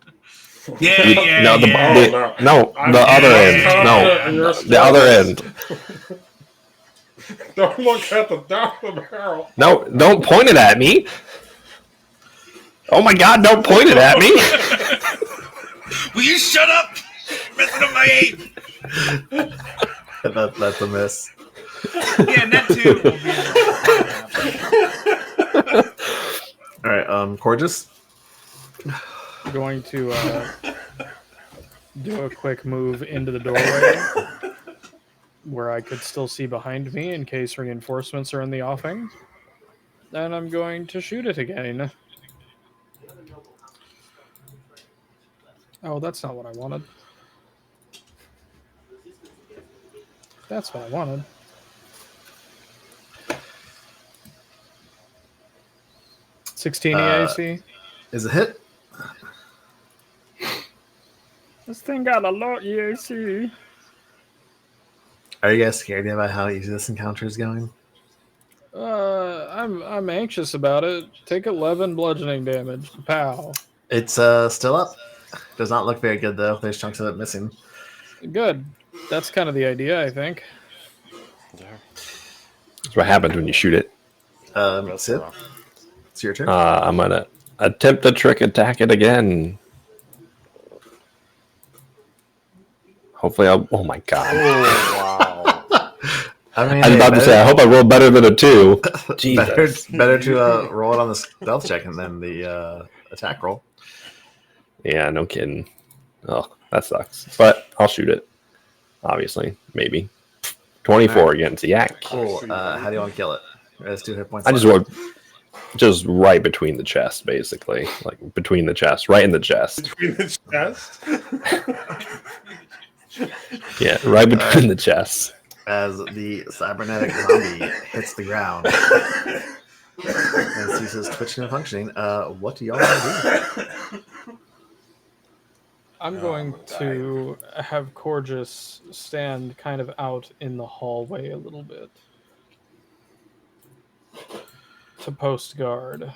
Yeah, You- yeah, no, the, yeah. the- no. no, the other end. No, the other end. Don't look at the down the barrel. No, don't point it at me. Oh my God! Don't point it at me. Will you shut up? Messing up my aim. That's a miss. Yeah, net 2 will be All right, Corgus. Going to do a quick move into the doorway where I could still see behind me in case reinforcements are in the offing. And I'm going to shoot it again. Oh, that's not what I wanted. That's what I wanted. $16 EAC. Is a hit. This thing got a lot EAC. Are you guys scared yet about how easy this encounter is going? I'm anxious about it. Take 11 bludgeoning damage. Pow. It's still up. Does not look very good though. There's chunks of it missing. Good. That's kind of the idea, I think. Yeah. That's what happens when you shoot it. Sid, it's your turn. I'm gonna attempt to trick attack it again. Hopefully, oh my god! Oh wow. I mean, I was about to say, I hope I roll better than a 2. Jesus. better to roll it on the stealth check and then the attack roll. Yeah, no kidding. Oh, that sucks. But I'll shoot it. Obviously, maybe 24 against Yak. Cool. How do you want to kill it? There's 2 hit points. I just left. wrote just right between the chest, basically, like between the chest, right in the chest. Between the chest. Yeah, right between the chest. As the cybernetic zombie hits the ground and ceases twitching and functioning, what do y'all want to do? I'm going to have Corgus stand kind of out in the hallway a little bit to post guard.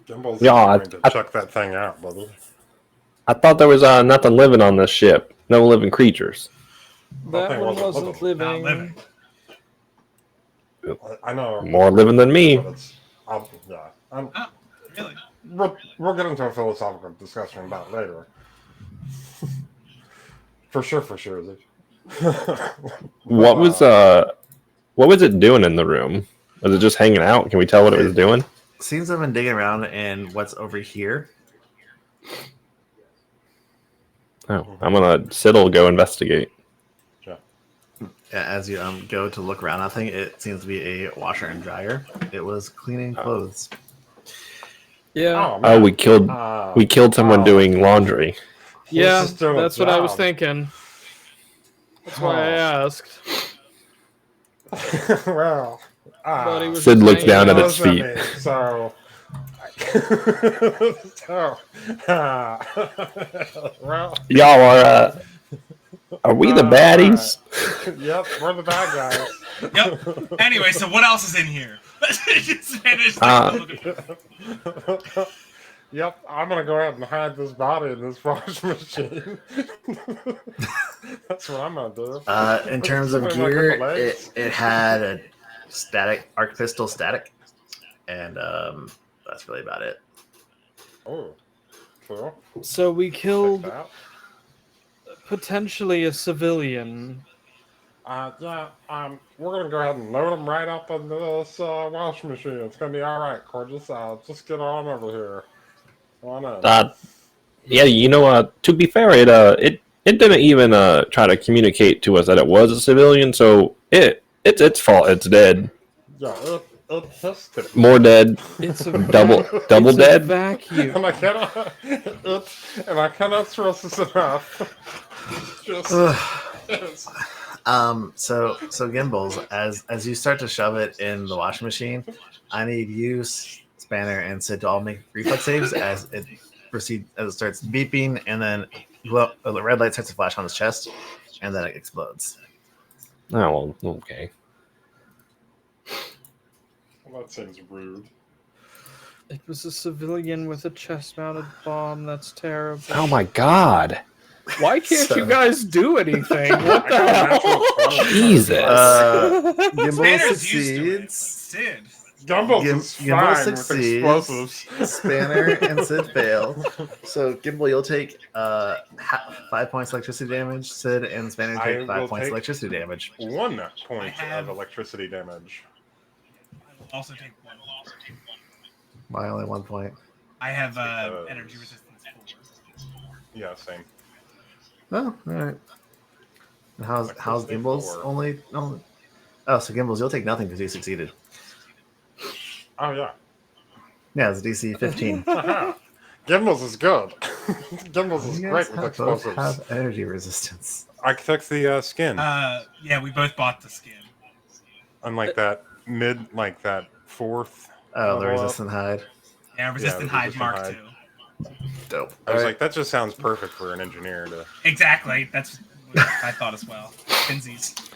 Gimbals Yeah, going to I- check that thing out, brother. I thought there was nothing living on this ship. No living creatures. That thing one wasn't wasn't Not living. living. I know. More living than me. But it's, yeah. Oh, really? We'll get into a philosophical discussion about it later. For sure. What was it doing in the room? Was it just hanging out? Can we tell what it was doing? Seems I've been digging around in what's over here. Oh, I'm gonna Siddle go investigate. As you go to look around, I think it seems to be a washer and dryer. It was cleaning clothes. Yeah, Oh, we killed someone oh. doing laundry. yeah, This is still a that's what I was job. thinking. That's why I asked. Well, But he was Sid just looks hanging down at out. its feet. Well, Y'all are we the baddies? yep, we're the bad guys. Yep. Anyway, so what else is in here? Yep, I'm gonna go ahead and hide this body in this washing machine. That's what I'm gonna do. In terms of Something like gear, with the legs. it had a static arc pistol static, and that's really about it. Oh, cool. So we Check killed that. potentially a civilian. Yeah, we're gonna go ahead and load them right up into this washing machine. It's gonna be all right, Corgus. Just get on over here. Why not? Yeah, you know, to be fair, it didn't even try to communicate to us that it was a civilian, so it's its fault. It's dead. Yeah, it pissed it. More dead. It's a Double it's a dead. vacuum. And I cannot stress this enough. Just So Gimbals, as you start to shove it in the washing machine, I need you, Spanner, and Sid to all make reflex saves as it starts beeping, and then the red light starts to flash on his chest, and then it explodes. Oh, well, okay. well, that seems rude. It was a civilian with a chest-mounted bomb. That's terrible. Oh my god. Why can't So- you guys do anything? What I the got a hell? natural 20. Jesus. Gimbal Spanner's used to it. succeeds. Sid. Gumballs is Gimbal fine with succeeds. explosives. Spanner and Sid fail. So Gimbal, you'll take 5 points electricity damage. Sid and Spanner I take 5 will points take- electricity damage. 1 point have- of electricity damage. I will also take one. By only 1 point. I have Because- energy resistance 4. Yeah, same. Oh, all right. And how's Like how's Thursday Gimbals four. only? Oh, so Gimbals, you'll take nothing because you succeeded. Oh yeah. Yeah, it's DC 15. Aha. Gimbals is good. Gimbals is You great guys with both explosives. have energy resistance. Architect's the skin. Yeah, we both bought the skin. Unlike that like that fourth. Oh, the level up. resistant hide. Yeah, resistant the hide resistant Mark hide. II. Dope. I was like, that just sounds perfect for an engineer to. Exactly. That's what I thought as well. Finzies.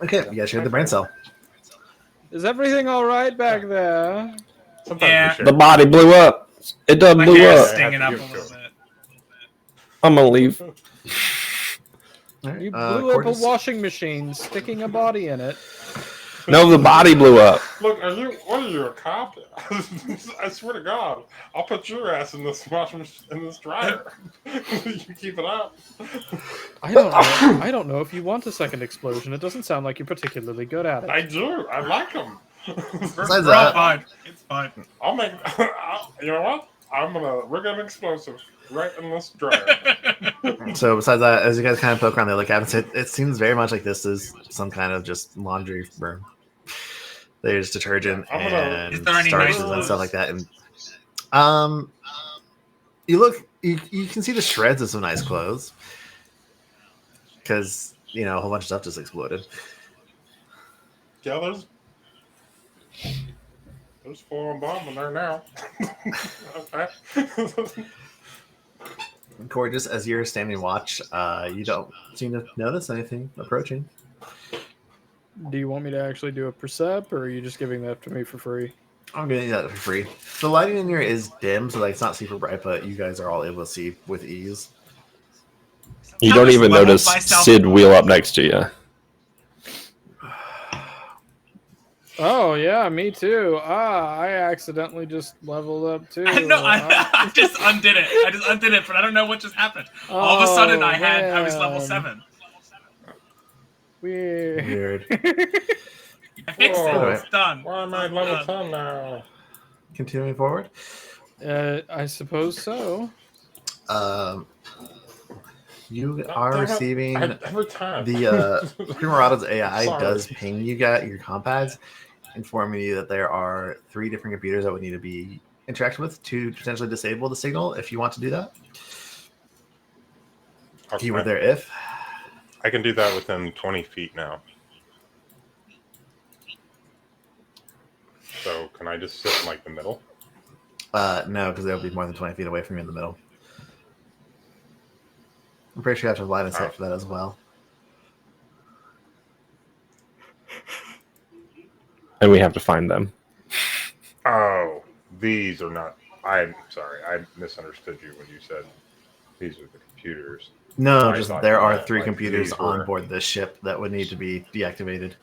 Okay, you guys shared the brain cell. Is everything all right back there? Sometimes Yeah. we share. The body blew up. It done My blew hair's up. stinging up a Give it to little bit. I'm gonna leave. All right, You blew up a Cordis- washing machine, sticking a body in it. No, the body blew up. Look, what are you, a cop? I swear to God, I'll put your ass in this dryer. You keep it up. I don't know. I don't know if you want a second explosion. It doesn't sound like you're particularly good at it. I do. I like them. Besides We're all that- fine. It's fine. I'll make. You know what? I'm gonna rig an explosive right in this dryer. So besides that, as you guys kind of poke around the other cabinets, it seems very much like this is some kind of just laundry room. There's detergent I'm gonna- and Is there any starches nice and stuff clothes? like that. And you can see the shreds of some nice clothes because a whole bunch of stuff just exploded. Yeah, there's 4 on bomb in there now. Okay. Corey, just as you're standing watch, you don't seem to notice anything approaching. Do you want me to actually do a percep, or are you just giving that to me for free? I'm getting that for free. The lighting in here is dim, so like it's not super bright, but you guys are all able to see with ease. You I don't just even leveled notice myself. Sid wheel up next to you. Oh yeah, me too. I accidentally just leveled up too. No, I just undid it. I just undid it, but I don't know what just happened. All of a sudden, I was level man. 7. Weird. Weird. I fixed Whoa. it. It's done. Why am I level 10 now? Continuing forward. I suppose so. You are receiving Every time. the Primarada's AI Sorry. does ping you got your compads, informing you that there are 3 different computers that would need to be interacted with to potentially disable the signal if you want to do that. Okay. Keyword there if. I can do that within 20 feet now. So can I just sit in like the middle? No, because they'll be more than 20 feet away from you in the middle. I'm pretty sure you have to have line of sight for that as well. And we have to find them. Oh, these are not. I'm sorry, I misunderstood you when you said these are the computers. No, I just thought there you are meant, 3 like, computers these on were- board this ship that would need to be deactivated.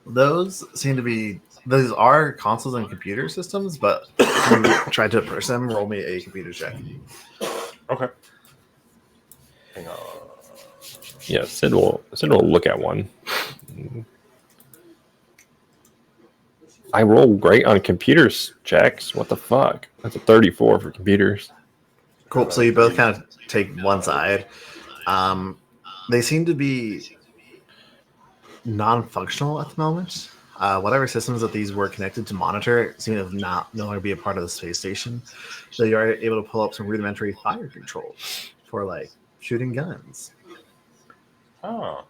Those seem to be. Those are consoles and computer systems, but if you try to approach them, roll me a computer check. Okay. Hang on. Yeah, Sid will look at one. I roll great on computers checks. What the fuck? That's a 34 for computers. Cool. So you both kind of take one side. They seem to be non-functional at the moment. Whatever systems that these were connected to monitor seem to no longer be a part of the space station. So you are able to pull up some rudimentary fire controls for like shooting guns. Oh,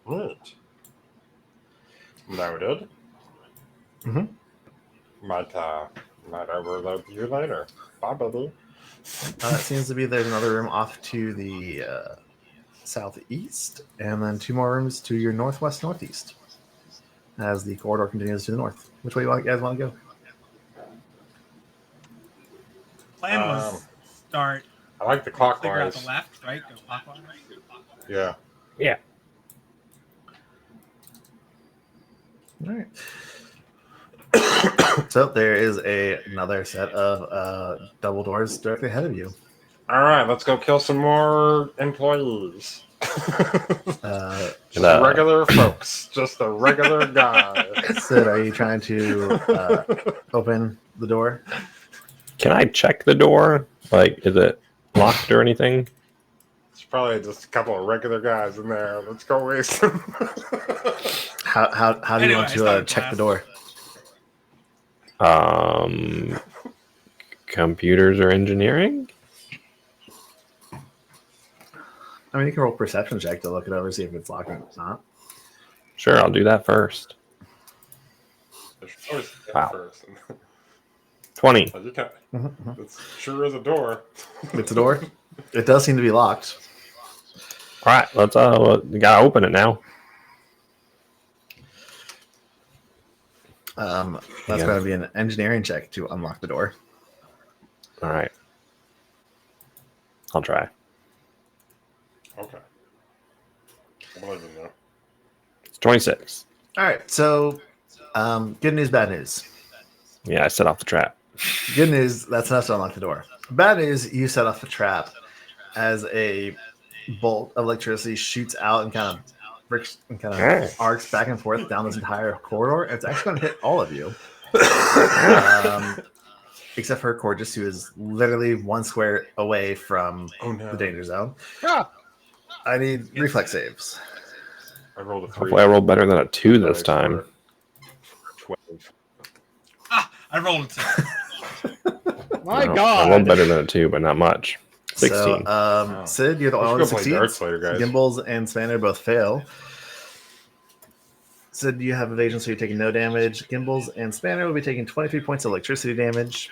neat. Noted. Mhm. Might overload you later. Bye, buddy. It seems to be there's another room off to the southeast, and then 2 more rooms to your northwest-northeast as the corridor continues to the north. Which way you guys want to go? Plan was start I like the figure out clockwise. the left, right? Go clockwise. Yeah. All right. So there is another set of double doors directly ahead of you. All right, let's go kill some more employees. Just regular folks. Just a regular guy. Sid, are you trying to open the door? Can I check the door? Like, is it locked or anything? There's probably just a couple of regular guys in there. Let's go waste them. How do you Anyway, want I to started check the class. door? Computers or engineering? I mean, you can roll perception check to look it over, see if it's locked or not. Sure, I'll do that first. There's always a Wow. person. 20. You can't. Mhm. It's sure is a door. It's a door. It does seem to be locked. All right, let's we gotta open it now. That's Yeah. going to be an engineering check to unlock the door. All right, I'll try. Okay. I believe in you. It's 26. All right. So, good news, bad news. Yeah, I set off the trap. Good news, that's enough to unlock the door. Bad news, you set off the trap as a bolt of electricity shoots out and kind of bricks and kind of arcs back and forth down this entire corridor. It's actually going to hit all of you, except for Corgus, who is literally 1 square away from Oh no! the danger zone. Ah, I need reflex saves. I rolled a 3. Hopefully, I rolled better than a 2 this time. 12. I rolled a 2. my No, God. I rolled better than a 2, but not much. 16. So, Sid, you're the Let's only one go who play darts succeeds. later, guys. Gimbals and Spanner both fail. Sid, you have evasion, so you're taking no damage. Gimbals and Spanner will be taking 23 points of electricity damage.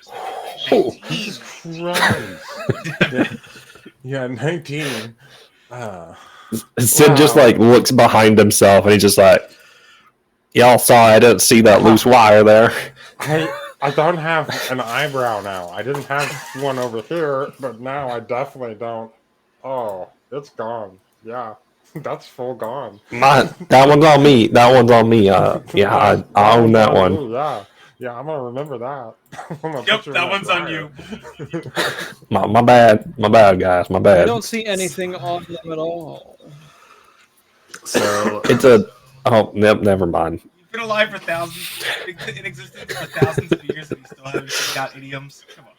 Jesus Christ! yeah, 19. Sid just wow. like looks behind himself and he's just like, y'all saw I didn't see that loose wire there. I don't have an eyebrow now. I didn't have one over here, but now I definitely don't. Oh, it's gone. Yeah, that's full gone. That one's on me. That one's on me. Yeah, I own that one. Ooh, yeah, I'm gonna remember that. I'm gonna Yep, put you in that one's on dryer. My bad, guys. My I bad. don't see anything on them at all. So, It's a. Oh, never mind. You've been alive for thousands, in existence for thousands of years, and you still haven't figured out idioms. Come on.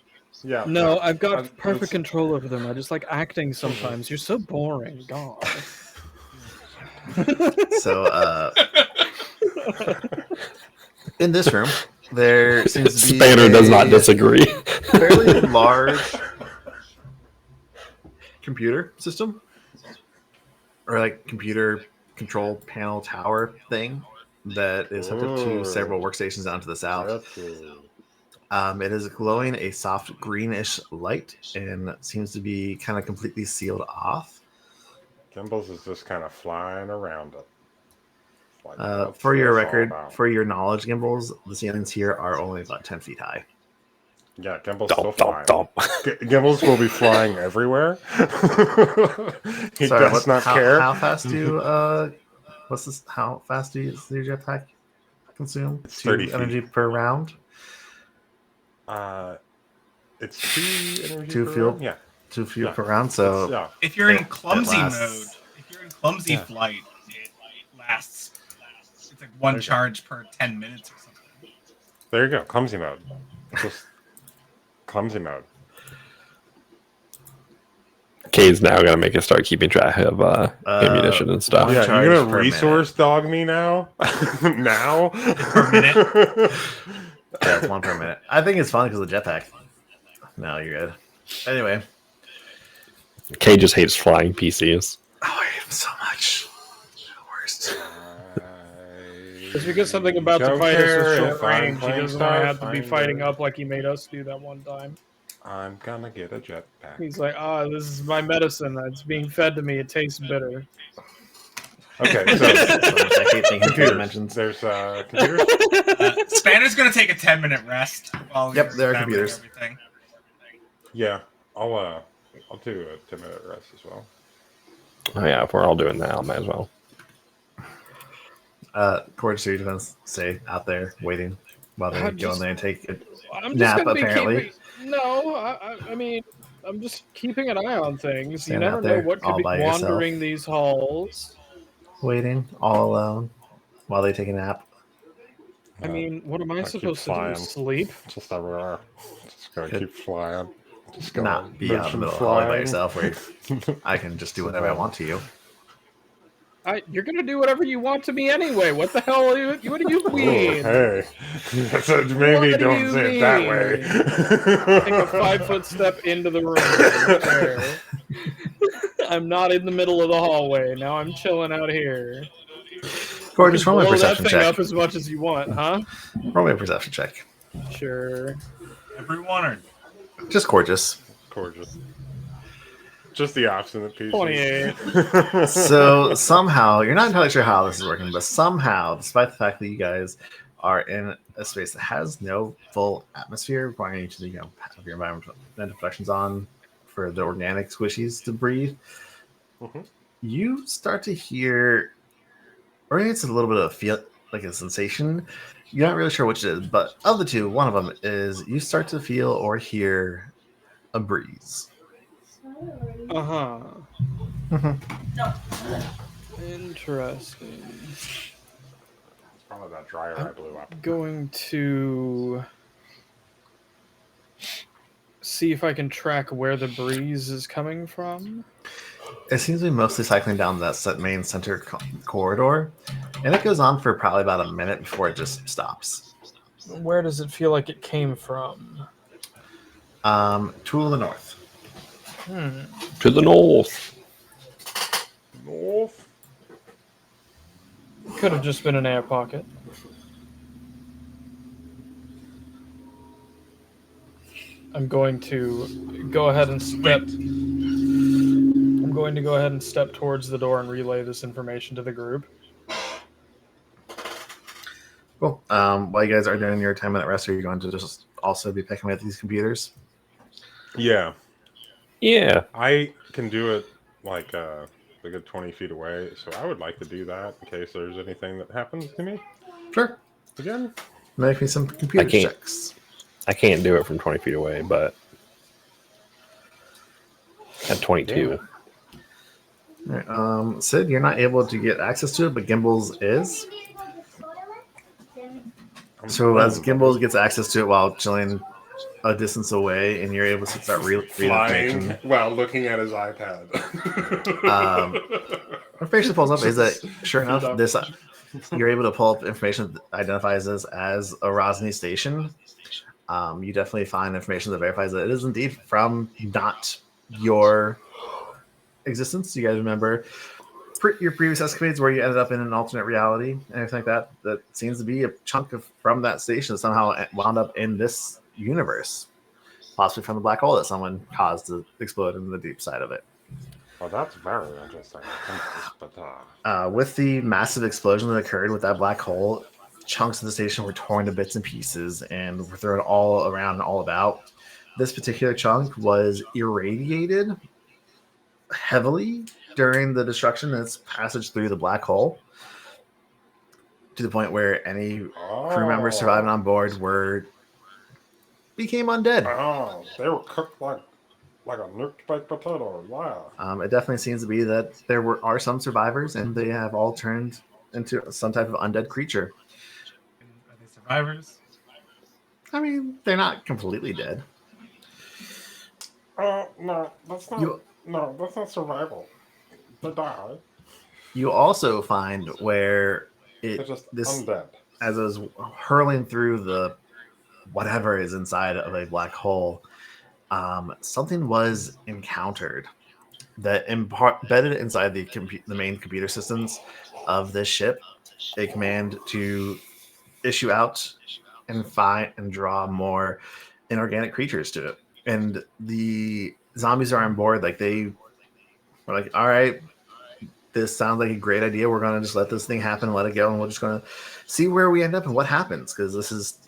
Yeah. No, I've got I'm- perfect it's- control over them. I just like acting sometimes. You're so boring. God. so in this room, there seems to be Spanner does not a disagree. fairly large computer system, or like computer control panel tower thing that is hooked up to Ooh. several workstations down to the south. Okay. It is glowing a soft greenish light and seems to be kind of completely sealed off. Gimbals is just kind of flying around it. Like, what's For your this all record, about? for your knowledge, Gimbals, the ceilings here are only about 10 feet high. Yeah, Gimbals still Dump, flying. dump, dump. Gimbals will be flying everywhere. he Sorry, does not care. How fast do what's this? How fast do your jetpack consume? It's 2 30 feet. energy per round. It's 2 energy 2 per fuel. round? Yeah. 2 fuel Yeah. per round. So Yeah. If you're in It clumsy lasts- mode, if you're in clumsy Yeah. flight, it lasts. It's like 1 charge per 10 minutes or something. There you go. Clumsy mode. Just clumsy mode. Kay's now gonna make us start keeping track of ammunition and stuff. One Yeah, charge you're per gonna resource dog me now? now? Per minute? yeah, it's 1 per minute. I think it's fun because of the jetpack. No, you're good. Anyway, Kay just hates flying PCs. oh, I hate him so much. The worst. Just because something about to Don't fight us care with if short I'm range, he playing doesn't want to have to be Starfinder. fighting up like he made us do that one time. I'm gonna get a jetpack. He's like, this is my medicine that's being fed to me. It tastes bitter. Okay, so So much I hate thinking of computers. dimensions. There's computers. Spanner's gonna take a 10-minute rest while Yep, you're there are grabbing computers. Everything. Yeah, I'll do a 10-minute rest as well. Oh yeah, if we're all doing that, I might as well. Corey, so you're gonna stay out there waiting while they I'm go in just- there and take it. I'm just Nap, gonna be apparently. keeping. No, I mean, I'm just keeping an eye on things. Stand you out never know there what could all be by yourself. wandering these halls. Waiting all alone while they take a nap. I mean, what am I keep supposed to flying. do? Sleep? Just everywhere. Just gonna Good. keep flying. Just go not on. be out in the middle of the hallway by yourself where I can just do whatever I want to you. You're gonna do whatever you want to me anyway. What the hell? What do you mean? Hey, maybe What do don't you say it that Take a way. 5-foot step into the room. There. I'm not in the middle of the hallway. Now I'm chilling out here. Gorgeous, roll me a Blow that perception thing check. up as much as you want, huh? Roll me a perception check. Sure. Everyone are Just gorgeous. Gorgeous. Just the obstinate piece. 28. So somehow, you're not entirely sure how this is working, but somehow, despite the fact that you guys are in a space that has no full atmosphere, requiring you to have your environmental protections on for the organic squishies to breathe, Mhm. you start to hear, or maybe it's a little bit of a feel, like a sensation. You're not really sure which it is, but of the two, one of them is you start to feel or hear a breeze. Uh-huh. Interesting. It's probably that dryer I blew up. Going to see if I can track where the breeze is coming from. It seems to be mostly cycling down that main center corridor, and it goes on for probably about a minute before it just stops. Where does it feel like it came from? To the north. To the north. North. Could have just been an air pocket. I'm going to go ahead and step. I'm going to go ahead and step towards the door and relay this information to the group. Cool. While you guys are doing your 10-minute rest, are you going to just also be picking at these computers? Yeah, Yeah. I can do it like a good 20 feet away, so I would like to do that in case there's anything that happens to me. Sure. Again? Make me some computer can't. checks. I can't do it from 20 feet away, but at 22. All right, Sid, you're not able to get access to it, but Gimbals is. So as Gimbals gets access to it while chilling a distance away, and you're able to start reading Flying information. while looking at his iPad. Information pulls up is that sure enough, this you're able to pull up information that identifies this as a Rosny station. You definitely find information that verifies that it is indeed from not your existence. You guys remember your previous escapades where you ended up in an alternate reality and everything like that? That seems to be a chunk of from that station that somehow wound up in this universe, possibly from the black hole that someone caused to explode in the deep side of it. Well, that's very interesting. But, With the massive explosion that occurred with that black hole, chunks of the station were torn to bits and pieces and were thrown all around and all about. This particular chunk was irradiated heavily during the destruction and its passage through the black hole, to the point where any crew members surviving on board became undead. Oh, they were cooked like a nuked baked potato. Wow. It definitely seems to be that there are some survivors, and they have all turned into some type of undead creature. Are they survivors? I mean, they're not completely dead. No, that's not. No, that's not survival. They die. You also find where They're just this undead. as it was hurling through the whatever is inside of a black hole, something was encountered that embedded inside the main computer systems of this ship, a command to issue out and find and draw more inorganic creatures to it. And the zombies are on board. Like they were like, all right, this sounds like a great idea. We're going to just let this thing happen and let it go. And we're just going to see where we end up and what happens. Because this is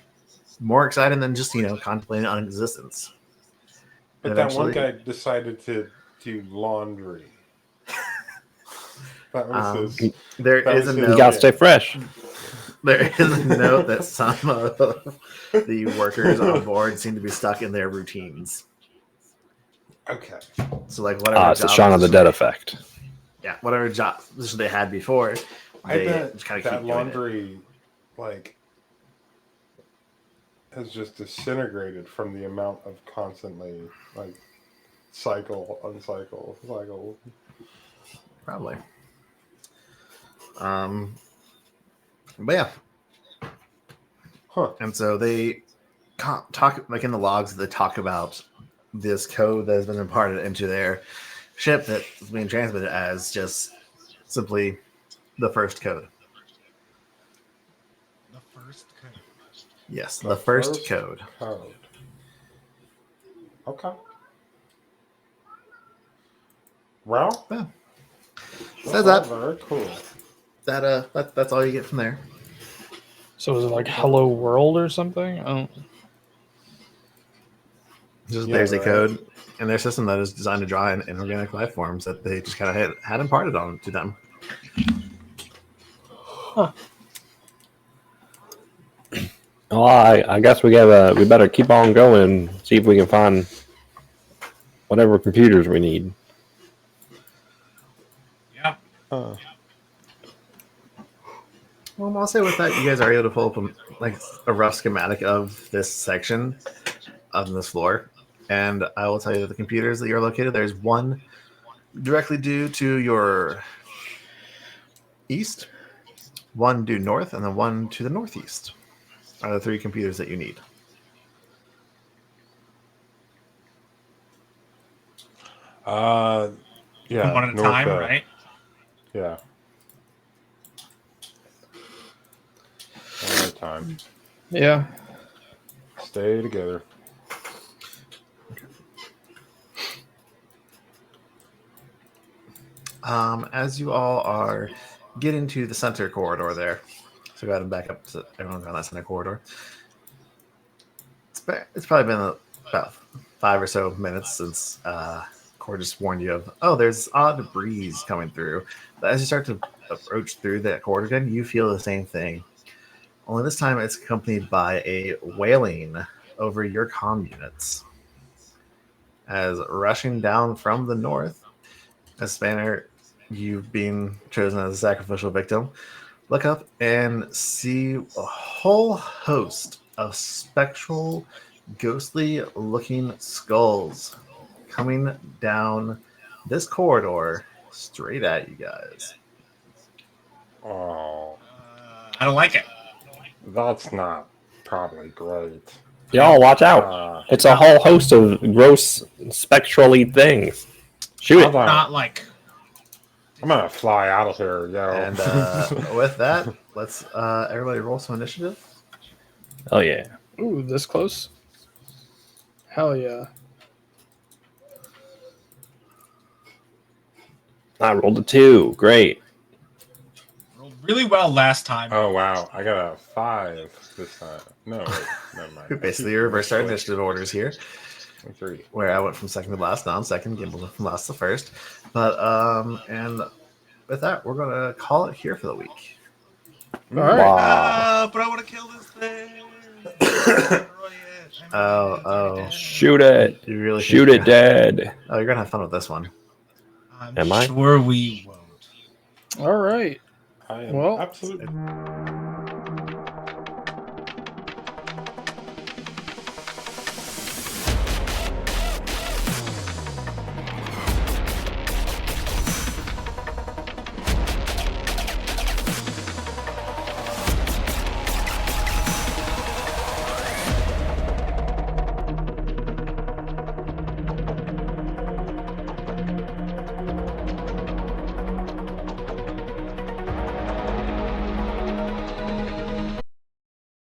more exciting than just, contemplating on existence. But that one guy decided to do laundry. That was his. There is a You note. gotta stay fresh. There is a note that some of the workers on board seem to be stuck in their routines. Okay. So, like, whatever. It's the Shaun of the Dead effect. Yeah, whatever job position they had before, I they bet just kind of that keep doing it. laundry, like, has just disintegrated from the amount of constantly like cycle, uncycle, cycle. Probably. But yeah, Huh. and so they talk like in the logs. They talk about this code that has been imparted into their ship that's being transmitted as just simply the first code. The first code. Yes, the first code. Code. Okay. Well, Yeah. that's Says that. very cool. That's all you get from there. So is it like Hello World or something? Just Yeah, there's a right. code in their system that is designed to draw in inorganic life forms that they just kind of had imparted on to them. Well, I guess we better keep on going. See if we can find whatever computers we need. Yep. Well, I'll say with that, you guys are able to pull up a rough schematic of this section of this floor, and I will tell you that the computers that you're located, there's one directly due to your east, one due north, and then one to the northeast. Are the three computers that you need. Yeah. One at a north, time, right? Yeah. One at a time. Yeah. Stay together. As you all are getting to the center corridor there, so go ahead and back up to everyone on that center corridor. It's probably been about 5 or so minutes since Core just warned you of, there's odd breeze coming through. But as you start to approach through that corridor again, you feel the same thing. Only this time it's accompanied by a wailing over your comm units. As rushing down from the north, as Spanner, you've been chosen as a sacrificial victim, look up and see a whole host of spectral, ghostly-looking skulls coming down this corridor straight at you guys. Oh, I don't like it. that's not probably great. Y'all, watch out! It's a whole host of gross spectrally things. Shoot it! Not like. I'm gonna fly out of here, yo. And with that, let's everybody roll some initiative. Oh yeah! Ooh, this close? Hell yeah. I rolled a 2. Great. Rolled really well last time. Oh wow, I got a 5 this time. No, wait, never mind. Basically, reverse our initiative orders here, 3. where I went from second to last, now I'm second, Gimbal went from last to first. But and with that, we're gonna call it here for the week. All right. Wow. But I want to kill this thing. Oh, Shoot it! you really Shoot think- it dead! Oh, you're gonna have fun with this one. I'm Am I? sure we won't. All right. I am Well- absolutely.